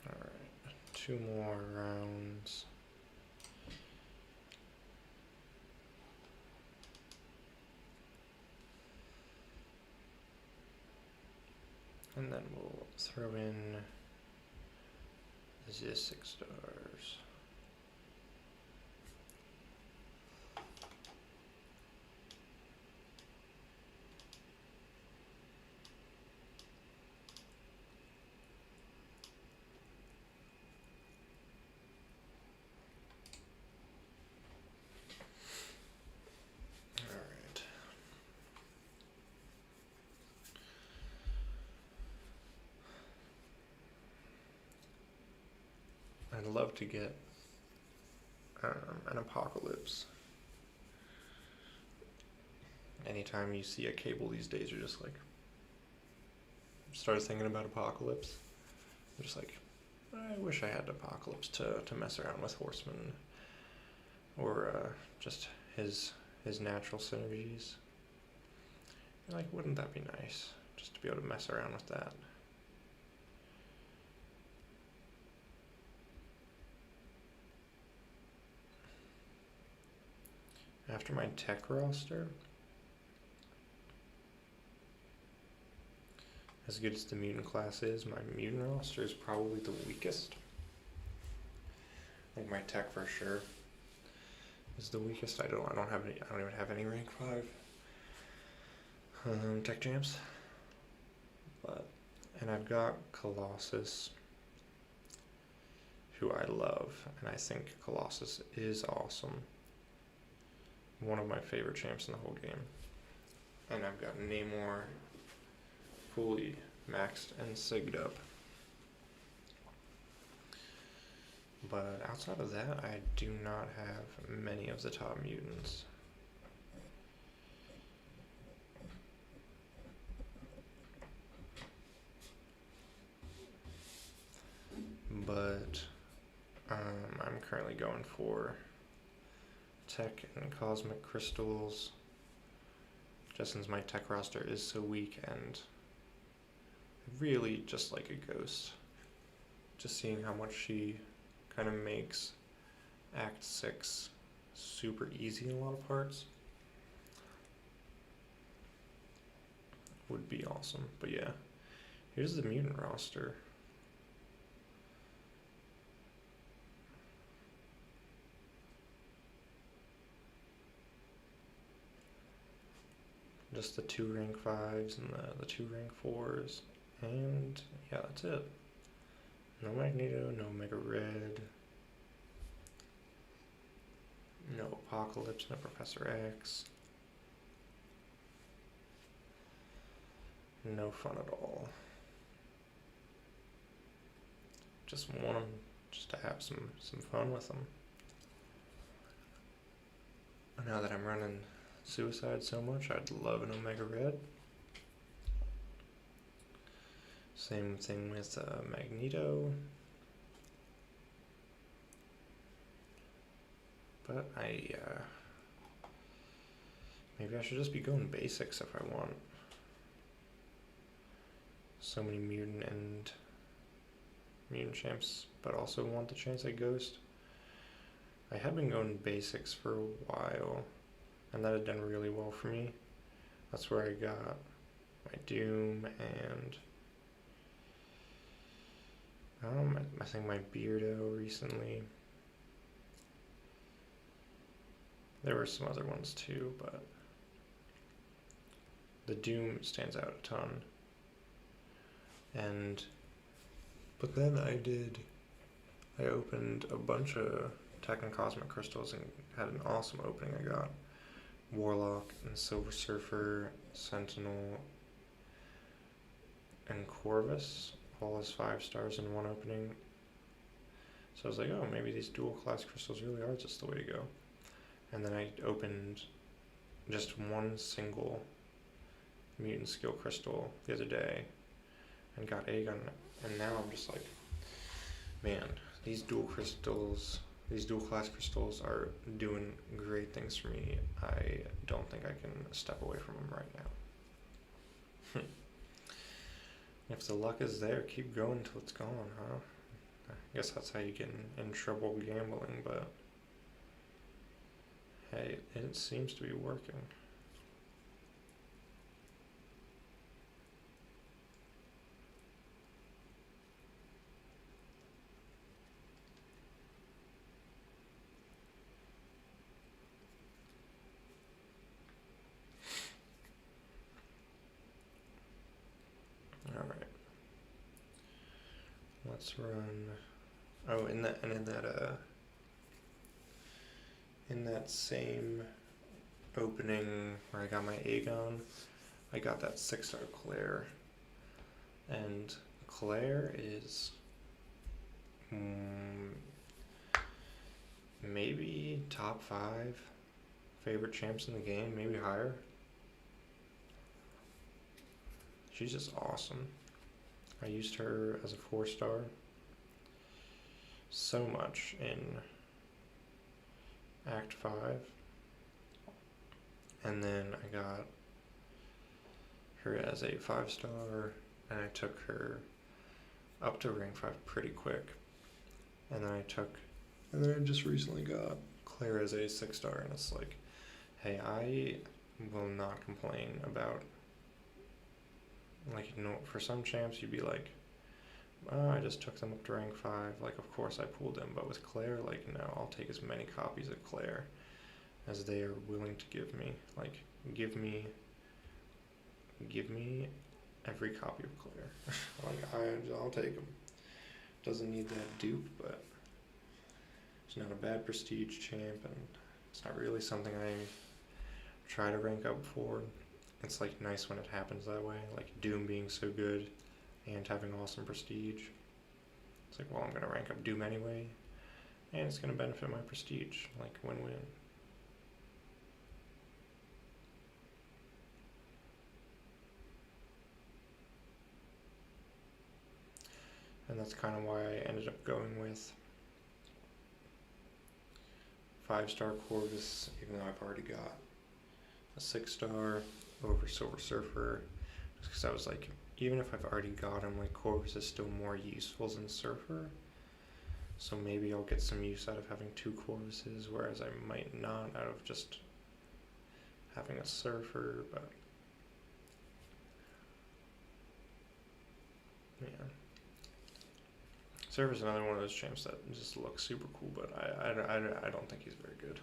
alright, 2 more rounds. And then we'll throw in the 6 stars. Alright. I'd love to get an apocalypse. Anytime you see a cable these days, you're just like, start thinking about apocalypse. I'm just like, I wish I had apocalypse to mess around with Horseman, or just his natural synergies. Like, wouldn't that be nice, just to be able to mess around with that? After my tech roster, as good as the mutant class is, my mutant roster is probably the weakest. Like, my tech for sure is the weakest. I don't even have any rank 5 tech champs. And I've got Colossus, who I love, and I think Colossus is awesome. One of my favorite champs in the whole game. And I've got Namor fully maxed and sigged up. But outside of that, I do not have many of the top mutants. But I'm currently going for tech and cosmic crystals, just since my tech roster is so weak and really just like a ghost. Just seeing how much she kind of makes Act 6 super easy in a lot of parts would be awesome. But yeah, here's the mutant roster. Just the 2 rank 5s and the 2 rank 4s. And yeah, that's it. No Magneto, no Mega Red, no Apocalypse, no Professor X. No fun at all. Just want them just to have some fun with them. Now that I'm running Suicide so much, I'd love an Omega Red. Same thing with Magneto. But maybe I should just be going basics if I want so many mutant and mutant champs, but also want the chance at ghost. I have been going basics for a while, and that had done really well for me. That's where I got my Doom and I think my Beardo recently. There were some other ones too, but the Doom stands out a ton. But then I opened a bunch of Tech and Cosmic Crystals and had an awesome opening. I got Warlock and Silver Surfer, Sentinel, and Corvus, all as 5 stars in one opening. So I was like, oh, maybe these dual class crystals really are just the way to go. And then I opened just one single mutant skill crystal the other day and got Aegon, and now I'm just like, man, these dual class crystals are doing great things for me. I don't think I can step away from them right now. If the luck is there, keep going till it's gone, huh? I guess that's how you get in trouble gambling, but hey, it seems to be working. Alright. Let's run. Oh, in that same opening where I got my Aegon, I got that 6-star Claire. And Claire is maybe top 5 favorite champs in the game, maybe higher. She's just awesome. I used her as a 4-star so much in Act 5. And then I got her as a 5-star, and I took her up to rank 5 pretty quick. And then I just recently got Claire as a 6-star, and it's like, hey, I will not complain about, like, you know, for some champs you'd be like, oh, I just took them up to rank 5, like, of course I pulled them, but with Claire, like, no, I'll take as many copies of Claire as they are willing to give me. Like, give me every copy of Claire. Like, I'll take them. Doesn't need that dupe, but it's not a bad prestige champ, and it's not really something I try to rank up for. It's like nice when it happens that way, like Doom being so good and having awesome prestige. It's like, well, I'm gonna rank up Doom anyway, and it's gonna benefit my prestige, like win-win. And that's kind of why I ended up going with 5-star Corvus, even though I've already got a 6-star over Silver Surfer, just because I was like, even if I've already got him, like, Corvus is still more useful than Surfer, so maybe I'll get some use out of having 2 Corvuses, whereas I might not out of just having a Surfer, but yeah. Surfer's another one of those champs that just looks super cool, but I don't think he's very good.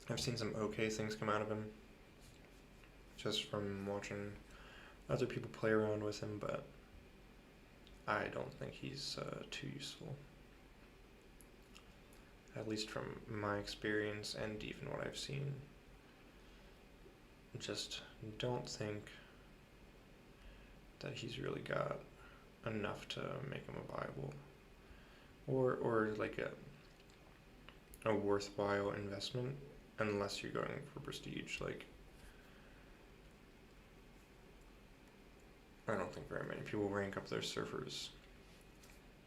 I've seen some okay things come out of him, just from watching other people play around with him, but I don't think he's too useful. At least from my experience and even what I've seen. Just don't think that he's really got enough to make him a viable or like a worthwhile investment, unless you're going for prestige. Like, I don't think very many people rank up their Surfers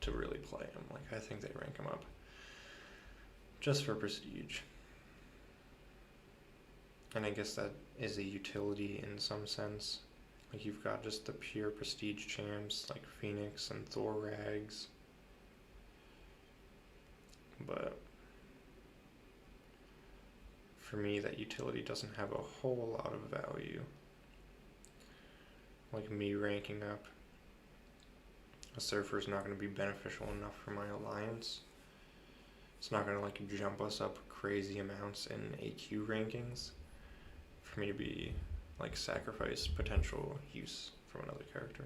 to really play him. Like, I think they rank him up just for prestige. And I guess that is a utility in some sense. Like you've got just the pure prestige champs like Phoenix and Thorags. But for me, that utility doesn't have a whole lot of value. Like me ranking up a surfer is not going to be beneficial enough for my alliance. It's not going to like jump us up crazy amounts in AQ rankings for me to be like sacrifice potential use from another character.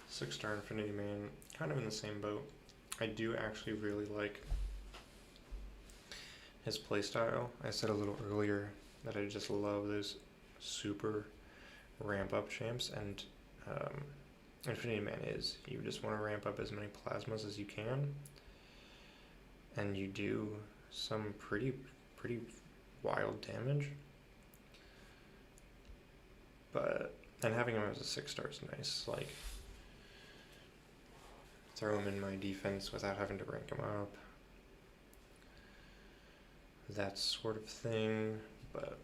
Six-star Infinity Man, kind of in the same boat. I do actually really like his playstyle. I said a little earlier that I just love those super ramp up champs, and Infinity Man is. You just want to ramp up as many plasmas as you can, and you do some pretty wild damage. And having him as a 6-star is nice. Like, throw him in my defense without having to rank him up. That sort of thing, but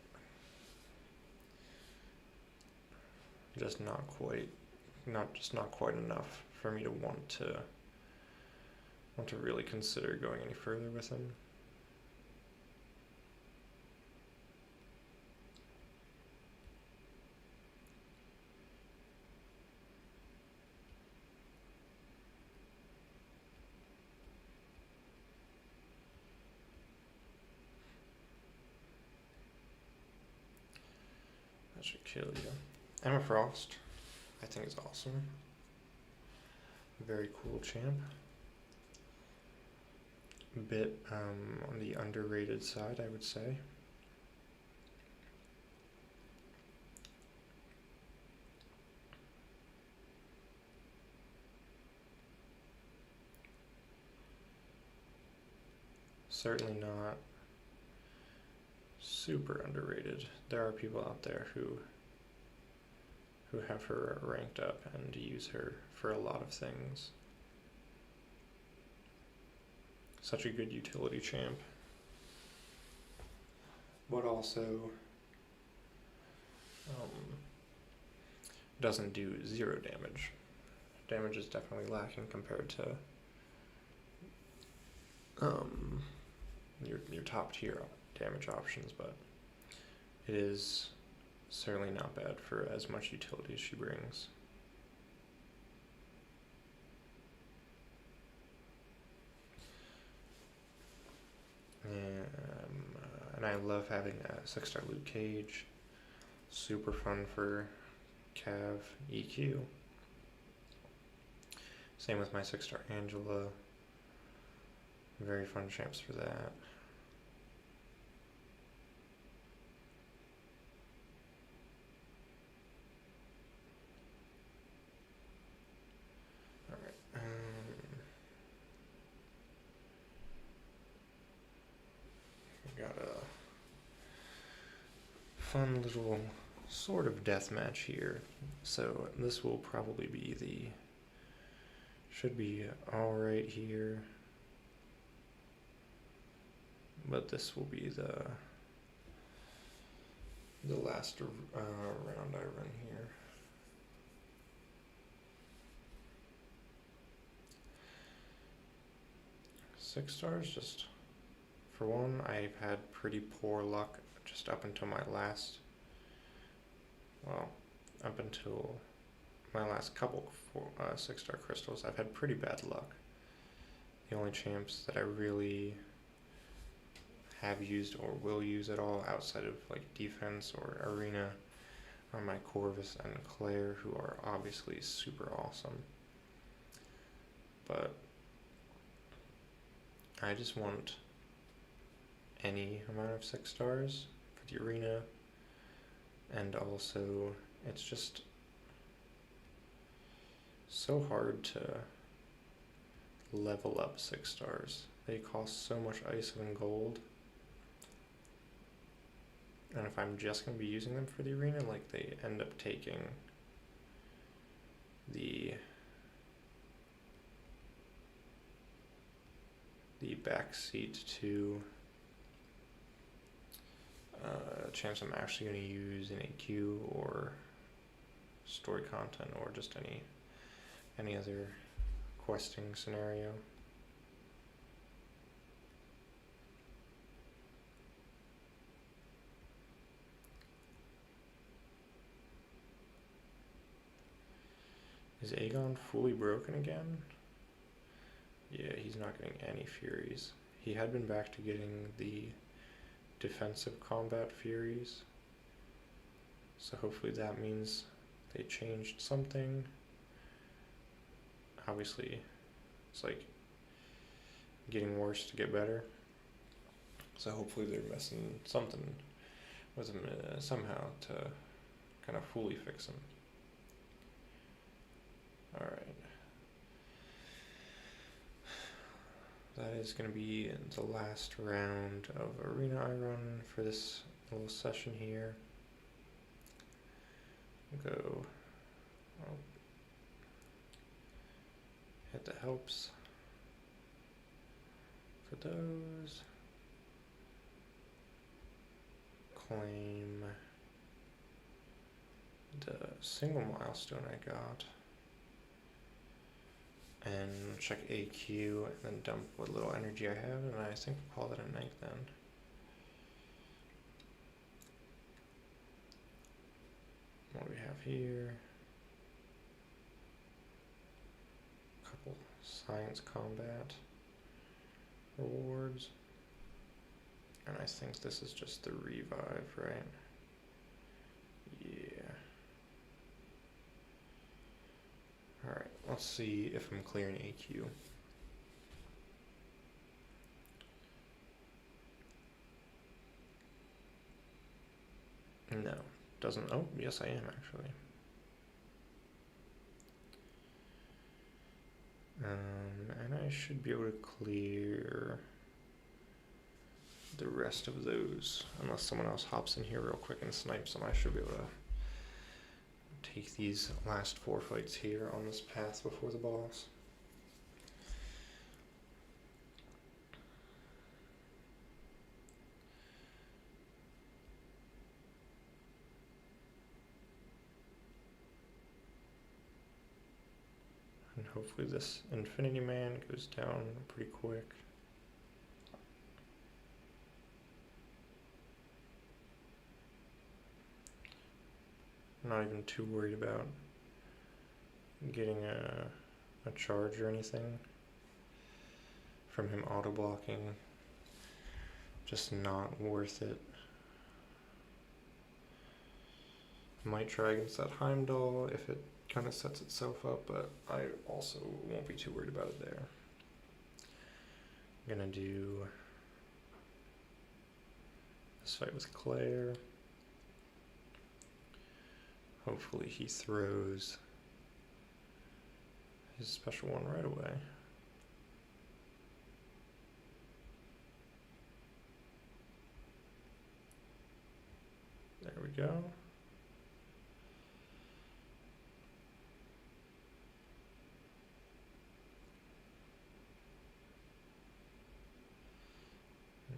just not quite enough for me to want to really consider going any further with him. Should kill you. Emma Frost, I think is awesome. Very cool champ. A bit on the underrated side, I would say. Certainly not super underrated. There are people out there who have her ranked up and use her for a lot of things. Such a good utility champ, but also doesn't do 0 damage. Damage is definitely lacking compared to your top tier damage options, but it is certainly not bad for as much utility as she brings. And I love having a 6-star Luke Cage. Super fun for Cav EQ. Same with my 6-star Angela. Very fun champs for that. Got a fun little sort of deathmatch here. So this will probably be should be alright here. But this will be the last round I run here. Six stars, just for one, I've had pretty poor luck just up until my last, up until my last couple 6-star crystals. I've had pretty bad luck. The only champs that I really have used or will use at all outside of like defense or arena are my Corvus and Claire, who are obviously super awesome. But I just want any amount of 6 stars for the arena, and also it's just so hard to level up 6 stars. They cost so much ice and gold, and if I'm just going to be using them for the arena, like, they end up taking the backseat to a chance I'm actually going to use in AQ or story content or just any other questing scenario. Is Aegon fully broken again? Yeah, he's not getting any Furies. He had been back to getting the defensive combat Furies, so hopefully that means they changed something. Obviously, it's like getting worse to get better, so hopefully they're messing something with him somehow to kind of fully fix him. Alright. That is going to be the last round of Arena I run for this little session here. Go. Oh. Hit the helps for those. Claim the single milestone I got. And check AQ, and then dump what little energy I have, and I think we'll call it a night then. What do we have here? Couple science combat rewards. And I think this is just the revive, right? Yeah. Alright, let's see if I'm clearing AQ. No, doesn't. Oh, yes I am actually. And I should be able to clear the rest of those, unless someone else hops in here real quick and snipes them. I should be able to take these last 4 fights here on this path before the boss. And hopefully this Infinity Man goes down pretty quick. I'm not even too worried about getting a charge or anything from him auto-blocking. Just not worth it. Might try against that Heimdall if it kind of sets itself up, but I also won't be too worried about it there. I'm gonna do this fight with Claire. Hopefully he throws his special one right away. There we go.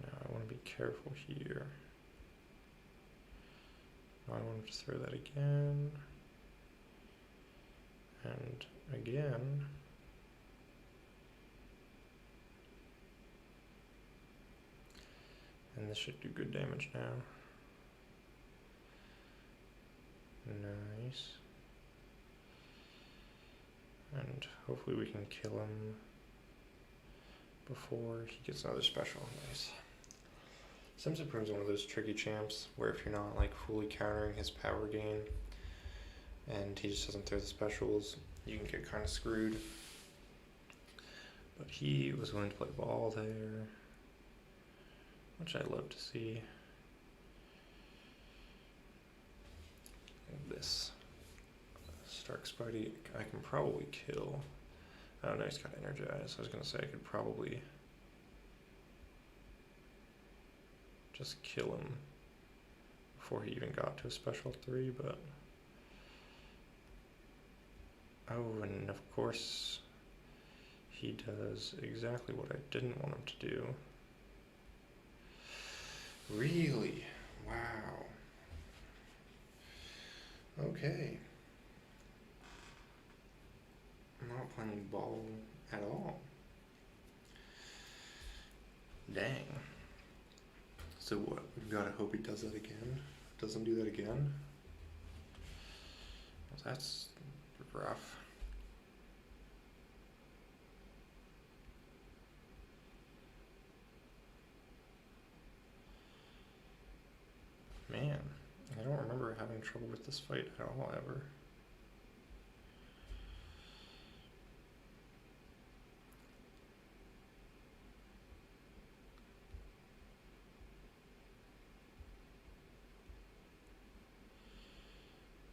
Now I want to be careful here. I want to throw that again. And again. And this should do good damage now. Nice. And hopefully we can kill him before he gets another special. Nice. Sim Supreme is one of those tricky champs where if you're not like fully countering his power gain and he just doesn't throw the specials, you can get kind of screwed. But he was willing to play ball there, which I love to see. And this Stark Spidey, I can probably kill. Oh no, he's got energized. I was gonna say I could probably just kill him before he even got to a special 3, but oh, and of course he does exactly what I didn't want him to do. Really? Wow. Okay. I'm not playing ball at all. Dang. So what? We've got to hope he does that again. Doesn't do that again? Well, that's rough. Man, I don't remember having trouble with this fight at all, ever.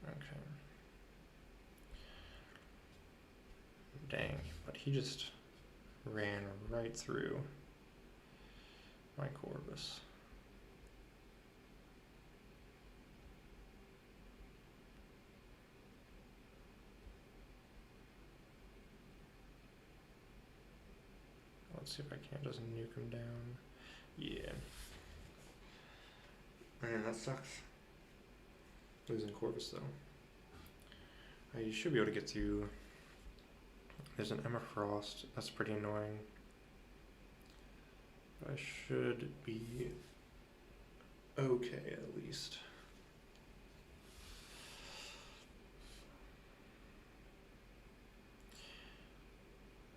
Okay. Dang, but he just ran right through my Corvus. Let's see if I can't just nuke him down. Yeah. Man, that sucks. Losing Corvus, though. You should be able to get through. There's an Emma Frost. That's pretty annoying. But I should be okay, at least.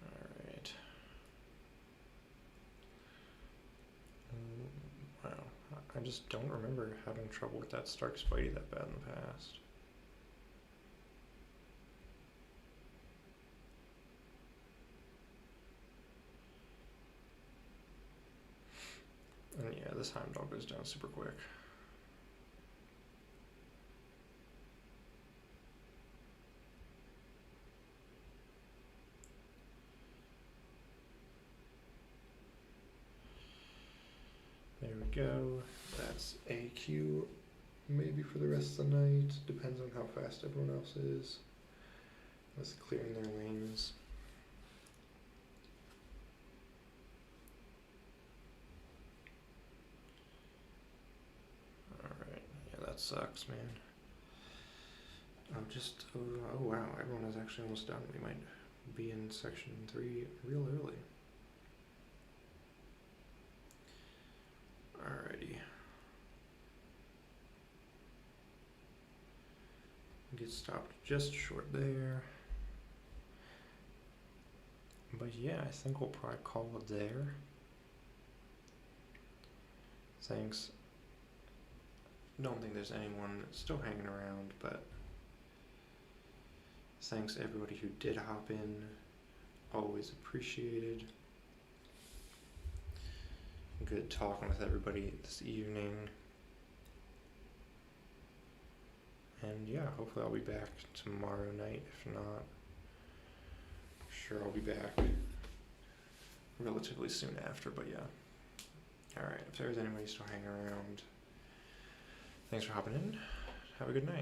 Alright. Wow. I just don't remember having trouble with that Stark Spidey that bad in the past. And yeah, this Heimdall goes down super quick. There we go. That's AQ, maybe for the rest of the night. Depends on how fast everyone else is. That's clearing their lanes. Alright, yeah, that sucks, man. Oh wow, everyone is actually almost done. We might be in section 3 real early. Alrighty. Get stopped just short there. But yeah, I think we'll probably call it there. Thanks. Don't think there's anyone still hanging around, but thanks everybody who did hop in. Always appreciated. Good talking with everybody this evening. And yeah, hopefully I'll be back tomorrow night. If not, sure I'll be back relatively soon after, but yeah. Alright, if there's anybody still hanging around, thanks for hopping in. Have a good night.